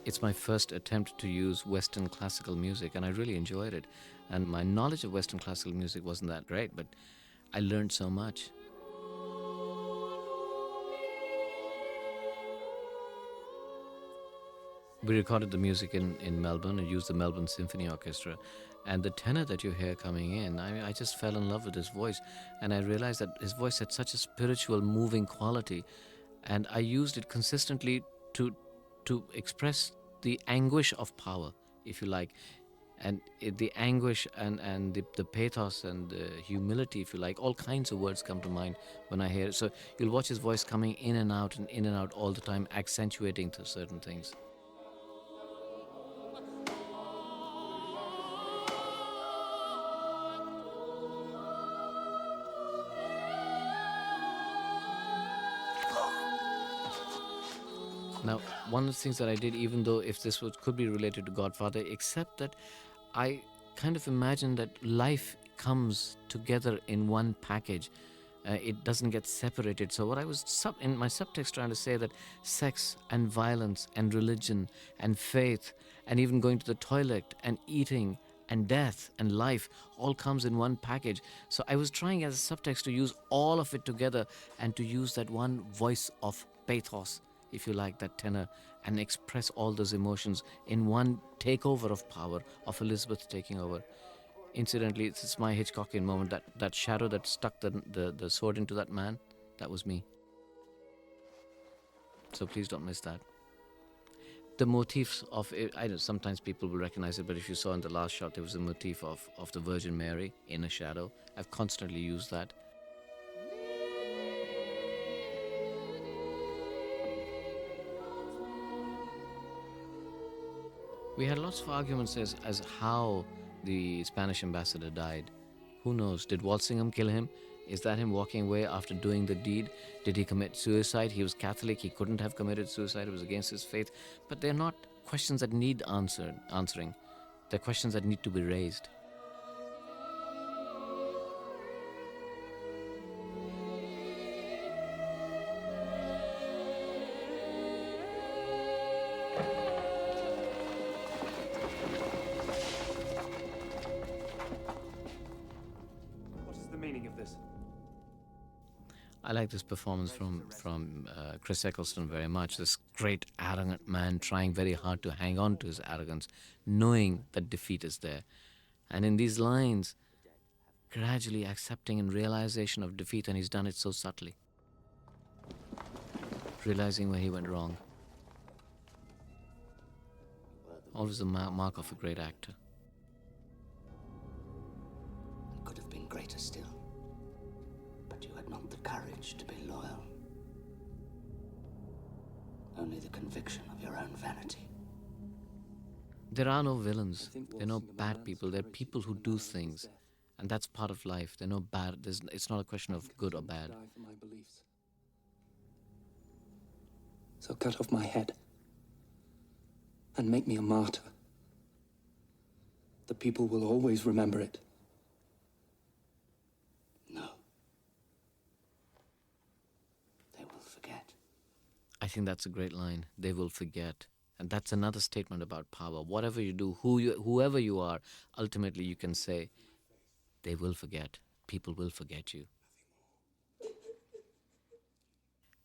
It's my first attempt to use Western classical music, and I really enjoyed it. And my knowledge of Western classical music wasn't that great, but I learned so much. We recorded the music in Melbourne and used the Melbourne Symphony Orchestra. And the tenor that you hear coming in, I just fell in love with his voice. And I realized that his voice had such a spiritual, moving quality. And I used it consistently to express the anguish of power, if you like. And the anguish and the pathos and the humility, if you like, all kinds of words come to mind when I hear it. So you'll watch his voice coming in and out all the time, accentuating to certain things. Now, one of the things that I did, even though if this could be related to Godfather, except that I kind of imagined that life comes together in one package. It doesn't get separated. So what I was in my subtext trying to say that sex and violence and religion and faith and even going to the toilet and eating and death and life all comes in one package. So I was trying as a subtext to use all of it together and to use that one voice of pathos, if you like, that tenor, and express all those emotions in one takeover of power, of Elizabeth taking over. Incidentally, it's my Hitchcockian moment, that shadow that stuck the sword into that man, that was me. So please don't miss that. The motifs of it, I know sometimes people will recognize it, but if you saw in the last shot, there was a motif of the Virgin Mary in a shadow. I've constantly used that. We had lots of arguments as how the Spanish ambassador died. Who knows? Did Walsingham kill him? Is that him walking away after doing the deed? Did he commit suicide? He was Catholic. He couldn't have committed suicide. It was against his faith. But they're not questions that need answering. They're questions that need to be raised. I like this performance from Chris Eccleston very much. This great arrogant man trying very hard to hang on to his arrogance, knowing that defeat is there. And in these lines, gradually accepting and realization of defeat, and he's done it so subtly. Realizing where he went wrong. Always a mark of a great actor. It could have been greater still. You had not the courage to be loyal. Only the conviction of your own vanity. There are no villains. There are no bad people. There are people who do things. And that's part of life. There are no bad. It's not a question of good or bad. So cut off my head and make me a martyr. The people will always remember it. I think that's a great line. They will forget. And that's another statement about power. Whatever you do, whoever you are, ultimately you can say, they will forget. People will forget you.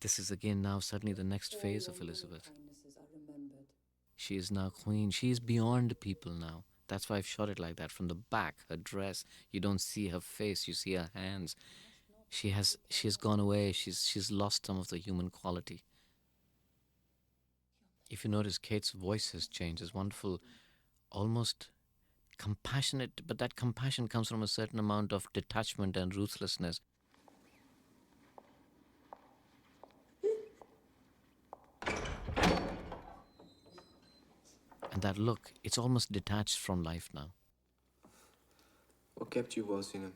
This is again now suddenly the next phase of Elizabeth. She is now queen. She is beyond people now. That's why I've shot it like that. From the back, her dress, you don't see her face, you see her hands. She has gone away. She's lost some of the human quality. If you notice, Kate's voice has changed. It's wonderful, almost compassionate, but that compassion comes from a certain amount of detachment and ruthlessness. And that look, it's almost detached from life now. What kept you, Walsingham?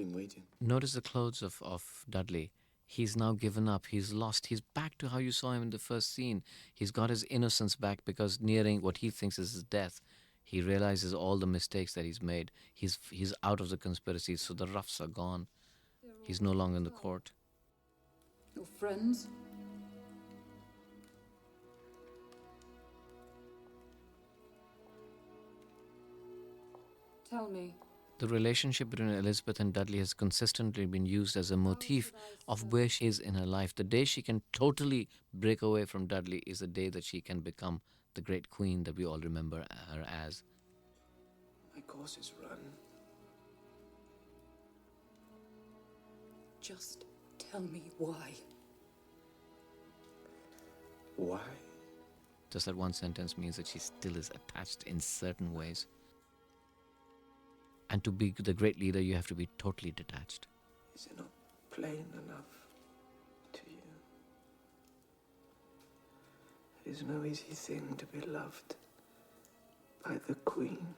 been waiting. Notice the clothes of Dudley. He's now given up. He's lost. He's back to how you saw him in the first scene. He's got his innocence back because nearing what he thinks is his death, he realizes all the mistakes that he's made. He's out of the conspiracy, so the roughs are gone. He's no longer in the court. Your friends? Tell me. The relationship between Elizabeth and Dudley has consistently been used as a motif of where she is in her life. The day she can totally break away from Dudley is the day that she can become the great queen that we all remember her as. My course is run. Just tell me why. Why? Just that one sentence means that she still is attached in certain ways. And to be the great leader, you have to be totally detached. Is it not plain enough to you? It is no easy thing to be loved by the Queen.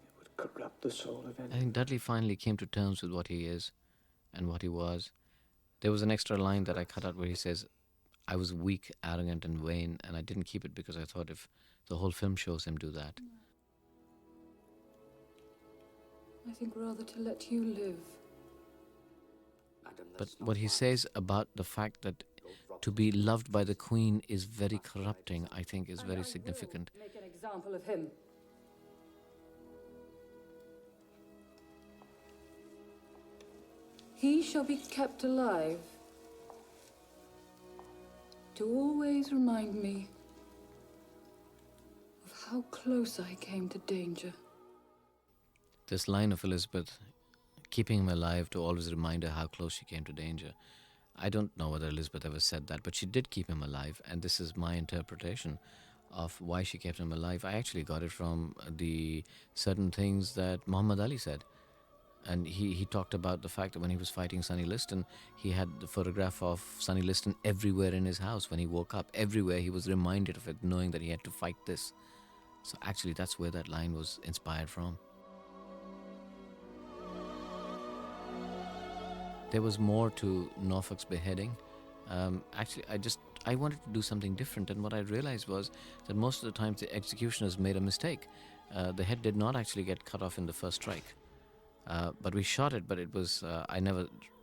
It would corrupt the soul of anyone. I think Dudley finally came to terms with what he is and what he was. There was an extra line that I cut out where he says, I was weak, arrogant, and vain, and I didn't keep it because I thought if the whole film shows him do that. I think rather to let you live. But what he says about the fact that to be loved by the Queen is very corrupting, I think is very significant. Make an example of him. He shall be kept alive to always remind me of how close I came to danger. This line of Elizabeth, keeping him alive to always remind her how close she came to danger. I don't know whether Elizabeth ever said that, but she did keep him alive, and this is my interpretation of why she kept him alive. I actually got it from the certain things that Muhammad Ali said. And he talked about the fact that when he was fighting Sonny Liston, he had the photograph of Sonny Liston everywhere in his house. When he woke up, everywhere he was reminded of it, knowing that he had to fight this. So actually, that's where that line was inspired from. There was more to Norfolk's beheading. Actually, I wanted to do something different, and what I realized was that most of the times the executioners made a mistake. The head did not actually get cut off in the first strike. But we shot it, but it was,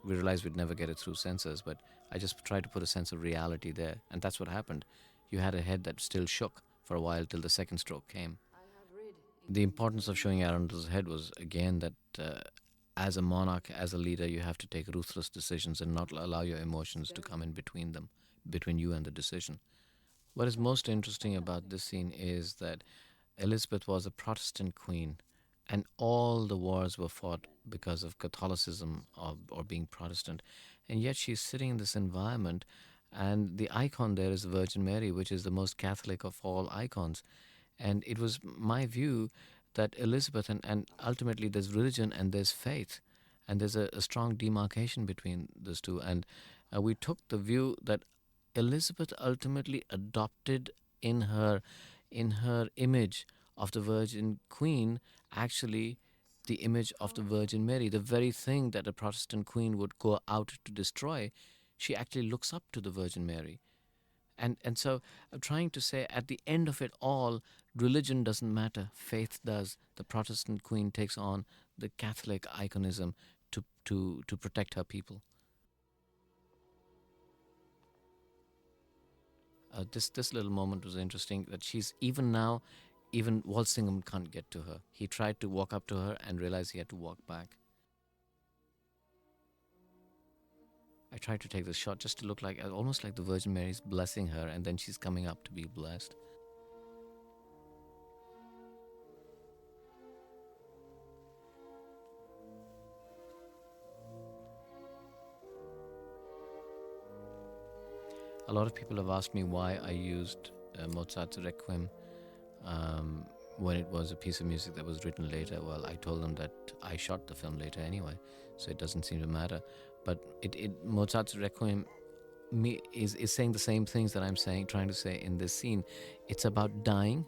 we realized we'd never get it through censors, but I just tried to put a sense of reality there, and that's what happened. You had a head that still shook for a while till the second stroke came. The importance of showing Arundel's head was, again, that as a monarch, as a leader, you have to take ruthless decisions and not allow your emotions to come in between them, between you and the decision. What is most interesting about this scene is that Elizabeth was a Protestant queen, and all the wars were fought because of Catholicism or being Protestant. And yet she's sitting in this environment, and the icon there is the Virgin Mary, which is the most Catholic of all icons. And it was my view that Elizabeth, and ultimately there's religion and there's faith, and there's a strong demarcation between those two. And we took the view that Elizabeth ultimately adopted in her image of the Virgin Queen, actually the image of the Virgin Mary, the very thing that a Protestant queen would go out to destroy. She actually looks up to the Virgin Mary. And so I'm trying to say at the end of it all, religion doesn't matter, faith does. The Protestant queen takes on the Catholic iconism to protect her people. This little moment was interesting, that she's even now, even Walsingham can't get to her. He tried to walk up to her and realized he had to walk back. I tried to take this shot just to look like, almost like the Virgin Mary's blessing her, and then she's coming up to be blessed. A lot of people have asked me why I used Mozart's Requiem when it was a piece of music that was written later. Well, I told them that I shot the film later anyway, so it doesn't seem to matter. But Mozart's Requiem is saying the same things that I'm trying to say in this scene. It's about dying.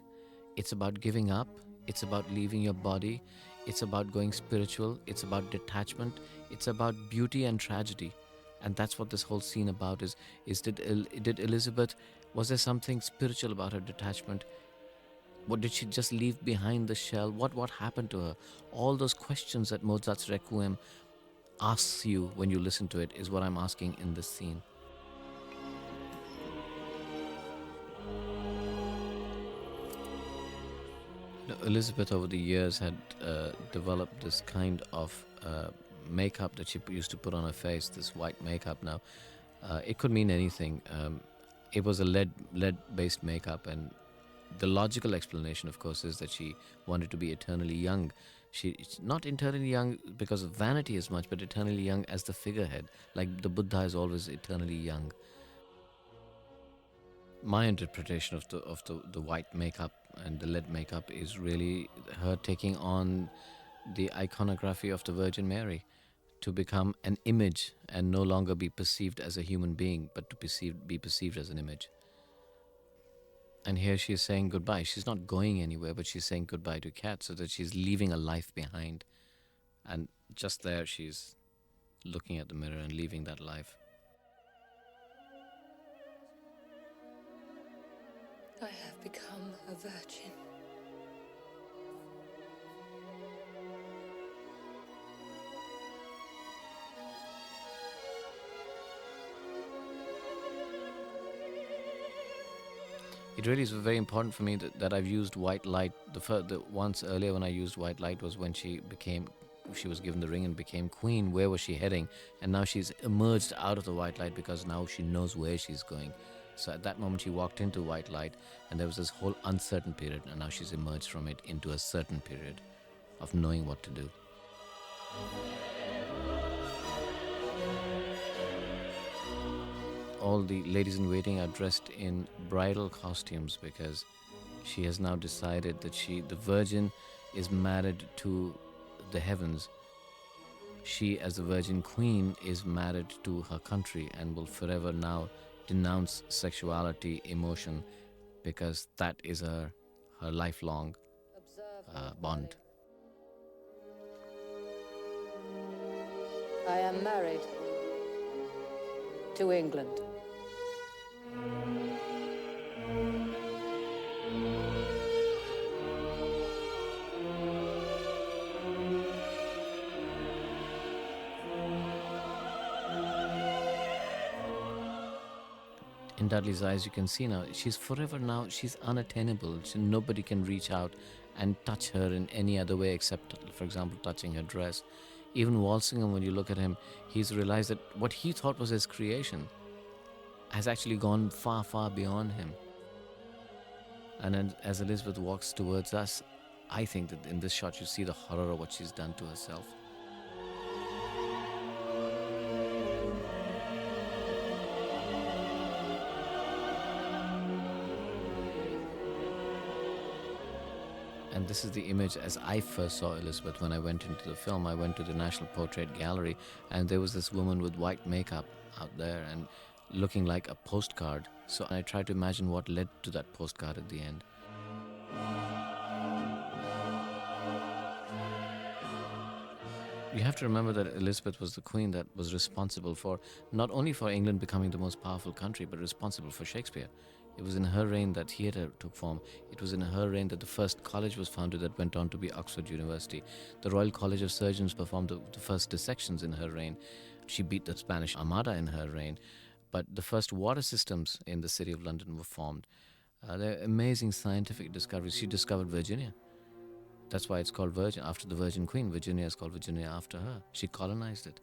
It's about giving up. It's about leaving your body. It's about going spiritual. It's about detachment. It's about beauty and tragedy. And that's what this whole scene about is did Elizabeth, was there something spiritual about her detachment? What did she just leave behind the shell? What happened to her? All those questions that Mozart's Requiem asks you when you listen to it is what I'm asking in this scene. Elizabeth over the years had developed this kind of makeup that she used to put on her face, this white makeup now. It could mean anything. It was a lead-based makeup, and the logical explanation, of course, is that she wanted to be eternally young. She's not eternally young because of vanity as much, but eternally young as the figurehead, like the Buddha is always eternally young. My interpretation of the white makeup and the lead makeup is really her taking on the iconography of the Virgin Mary, to become an image and no longer be perceived as a human being, but to be perceived as an image. And here she is saying goodbye. She's not going anywhere, but she's saying goodbye to Cate, so that she's leaving a life behind. And just there she's looking at the mirror and leaving that life. I have become a virgin. It really is very important for me that I've used white light. The once earlier when I used white light was when she was given the ring and became queen. Where was she heading? And now she's emerged out of the white light because now she knows where she's going. So at that moment she walked into white light, and there was this whole uncertain period, and now she's emerged from it into a certain period of knowing what to do. All the ladies in waiting are dressed in bridal costumes because she has now decided that the Virgin is married to the heavens. She, as the Virgin Queen, is married to her country and will forever now denounce sexuality, emotion, because that is her lifelong bond. I am married to England. In Dudley's eyes, you can see now, she's forever now, she's unattainable. Nobody can reach out and touch her in any other way except, for example, touching her dress. Even Walsingham, when you look at him, he's realized that what he thought was his creation has actually gone far, far beyond him. And then, as Elizabeth walks towards us, I think that in this shot you see the horror of what she's done to herself. And this is the image as I first saw Elizabeth when I went into the film. I went to the National Portrait Gallery, and there was this woman with white makeup out there and looking like a postcard. So I tried to imagine what led to that postcard at the end. You have to remember that Elizabeth was the queen that was responsible for, not only for England becoming the most powerful country, but responsible for Shakespeare. It was in her reign that theatre took form. It was in her reign that the first college was founded that went on to be Oxford University. The Royal College of Surgeons performed the first dissections in her reign. She beat the Spanish Armada in her reign. But the first water systems in the city of London were formed. They're amazing scientific discoveries. She discovered Virginia. That's why it's called Virgin. After the Virgin Queen, Virginia is called Virginia after her. She colonized it.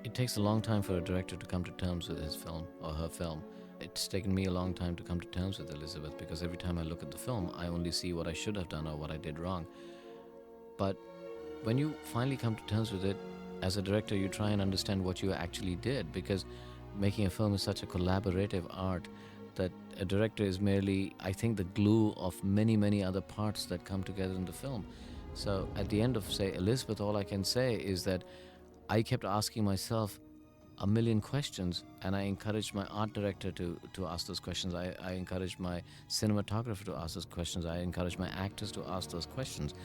It takes a long time for a director to come to terms with his film or her film. It's taken me a long time to come to terms with Elizabeth, because every time I look at the film, I only see what I should have done or what I did wrong. But when you finally come to terms with it, as a director, you try and understand what you actually did, because making a film is such a collaborative art that a director is merely, I think, the glue of many, many other parts that come together in the film. So at the end of, say, Elizabeth, all I can say is that I kept asking myself a million questions, and I encouraged my art director to ask those questions. I encouraged my cinematographer to ask those questions. I encouraged my actors to ask those questions.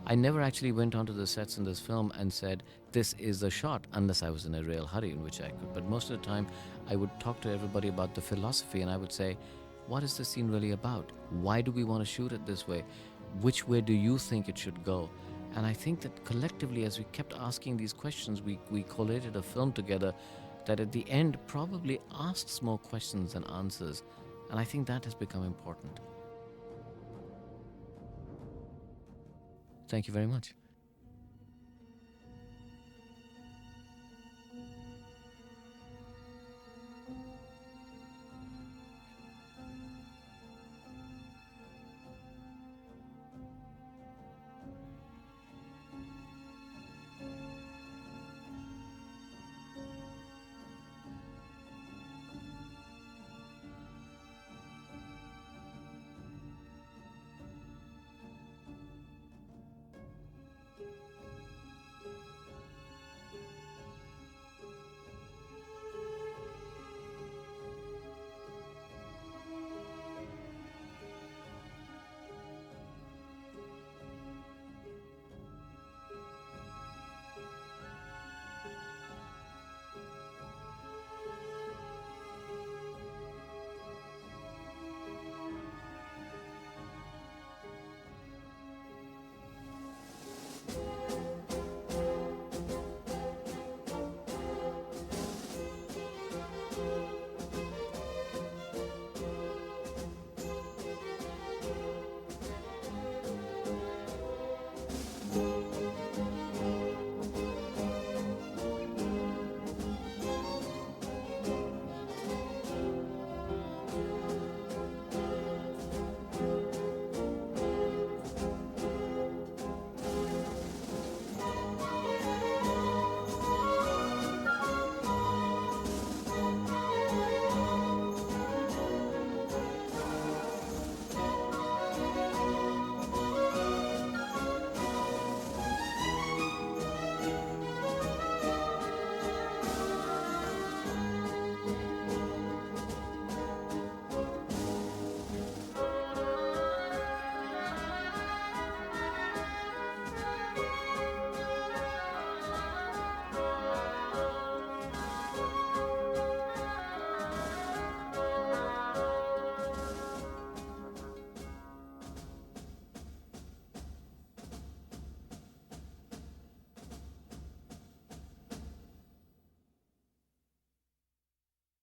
I never actually went onto the sets in this film and said, this is the shot, unless I was in a real hurry, in which I could. But most of the time, I would talk to everybody about the philosophy, and I would say, what is this scene really about? Why do we want to shoot it this way? Which way do you think it should go? And I think that collectively, as we kept asking these questions, we collated a film together that at the end probably asks more questions than answers. And I think that has become important. Thank you very much.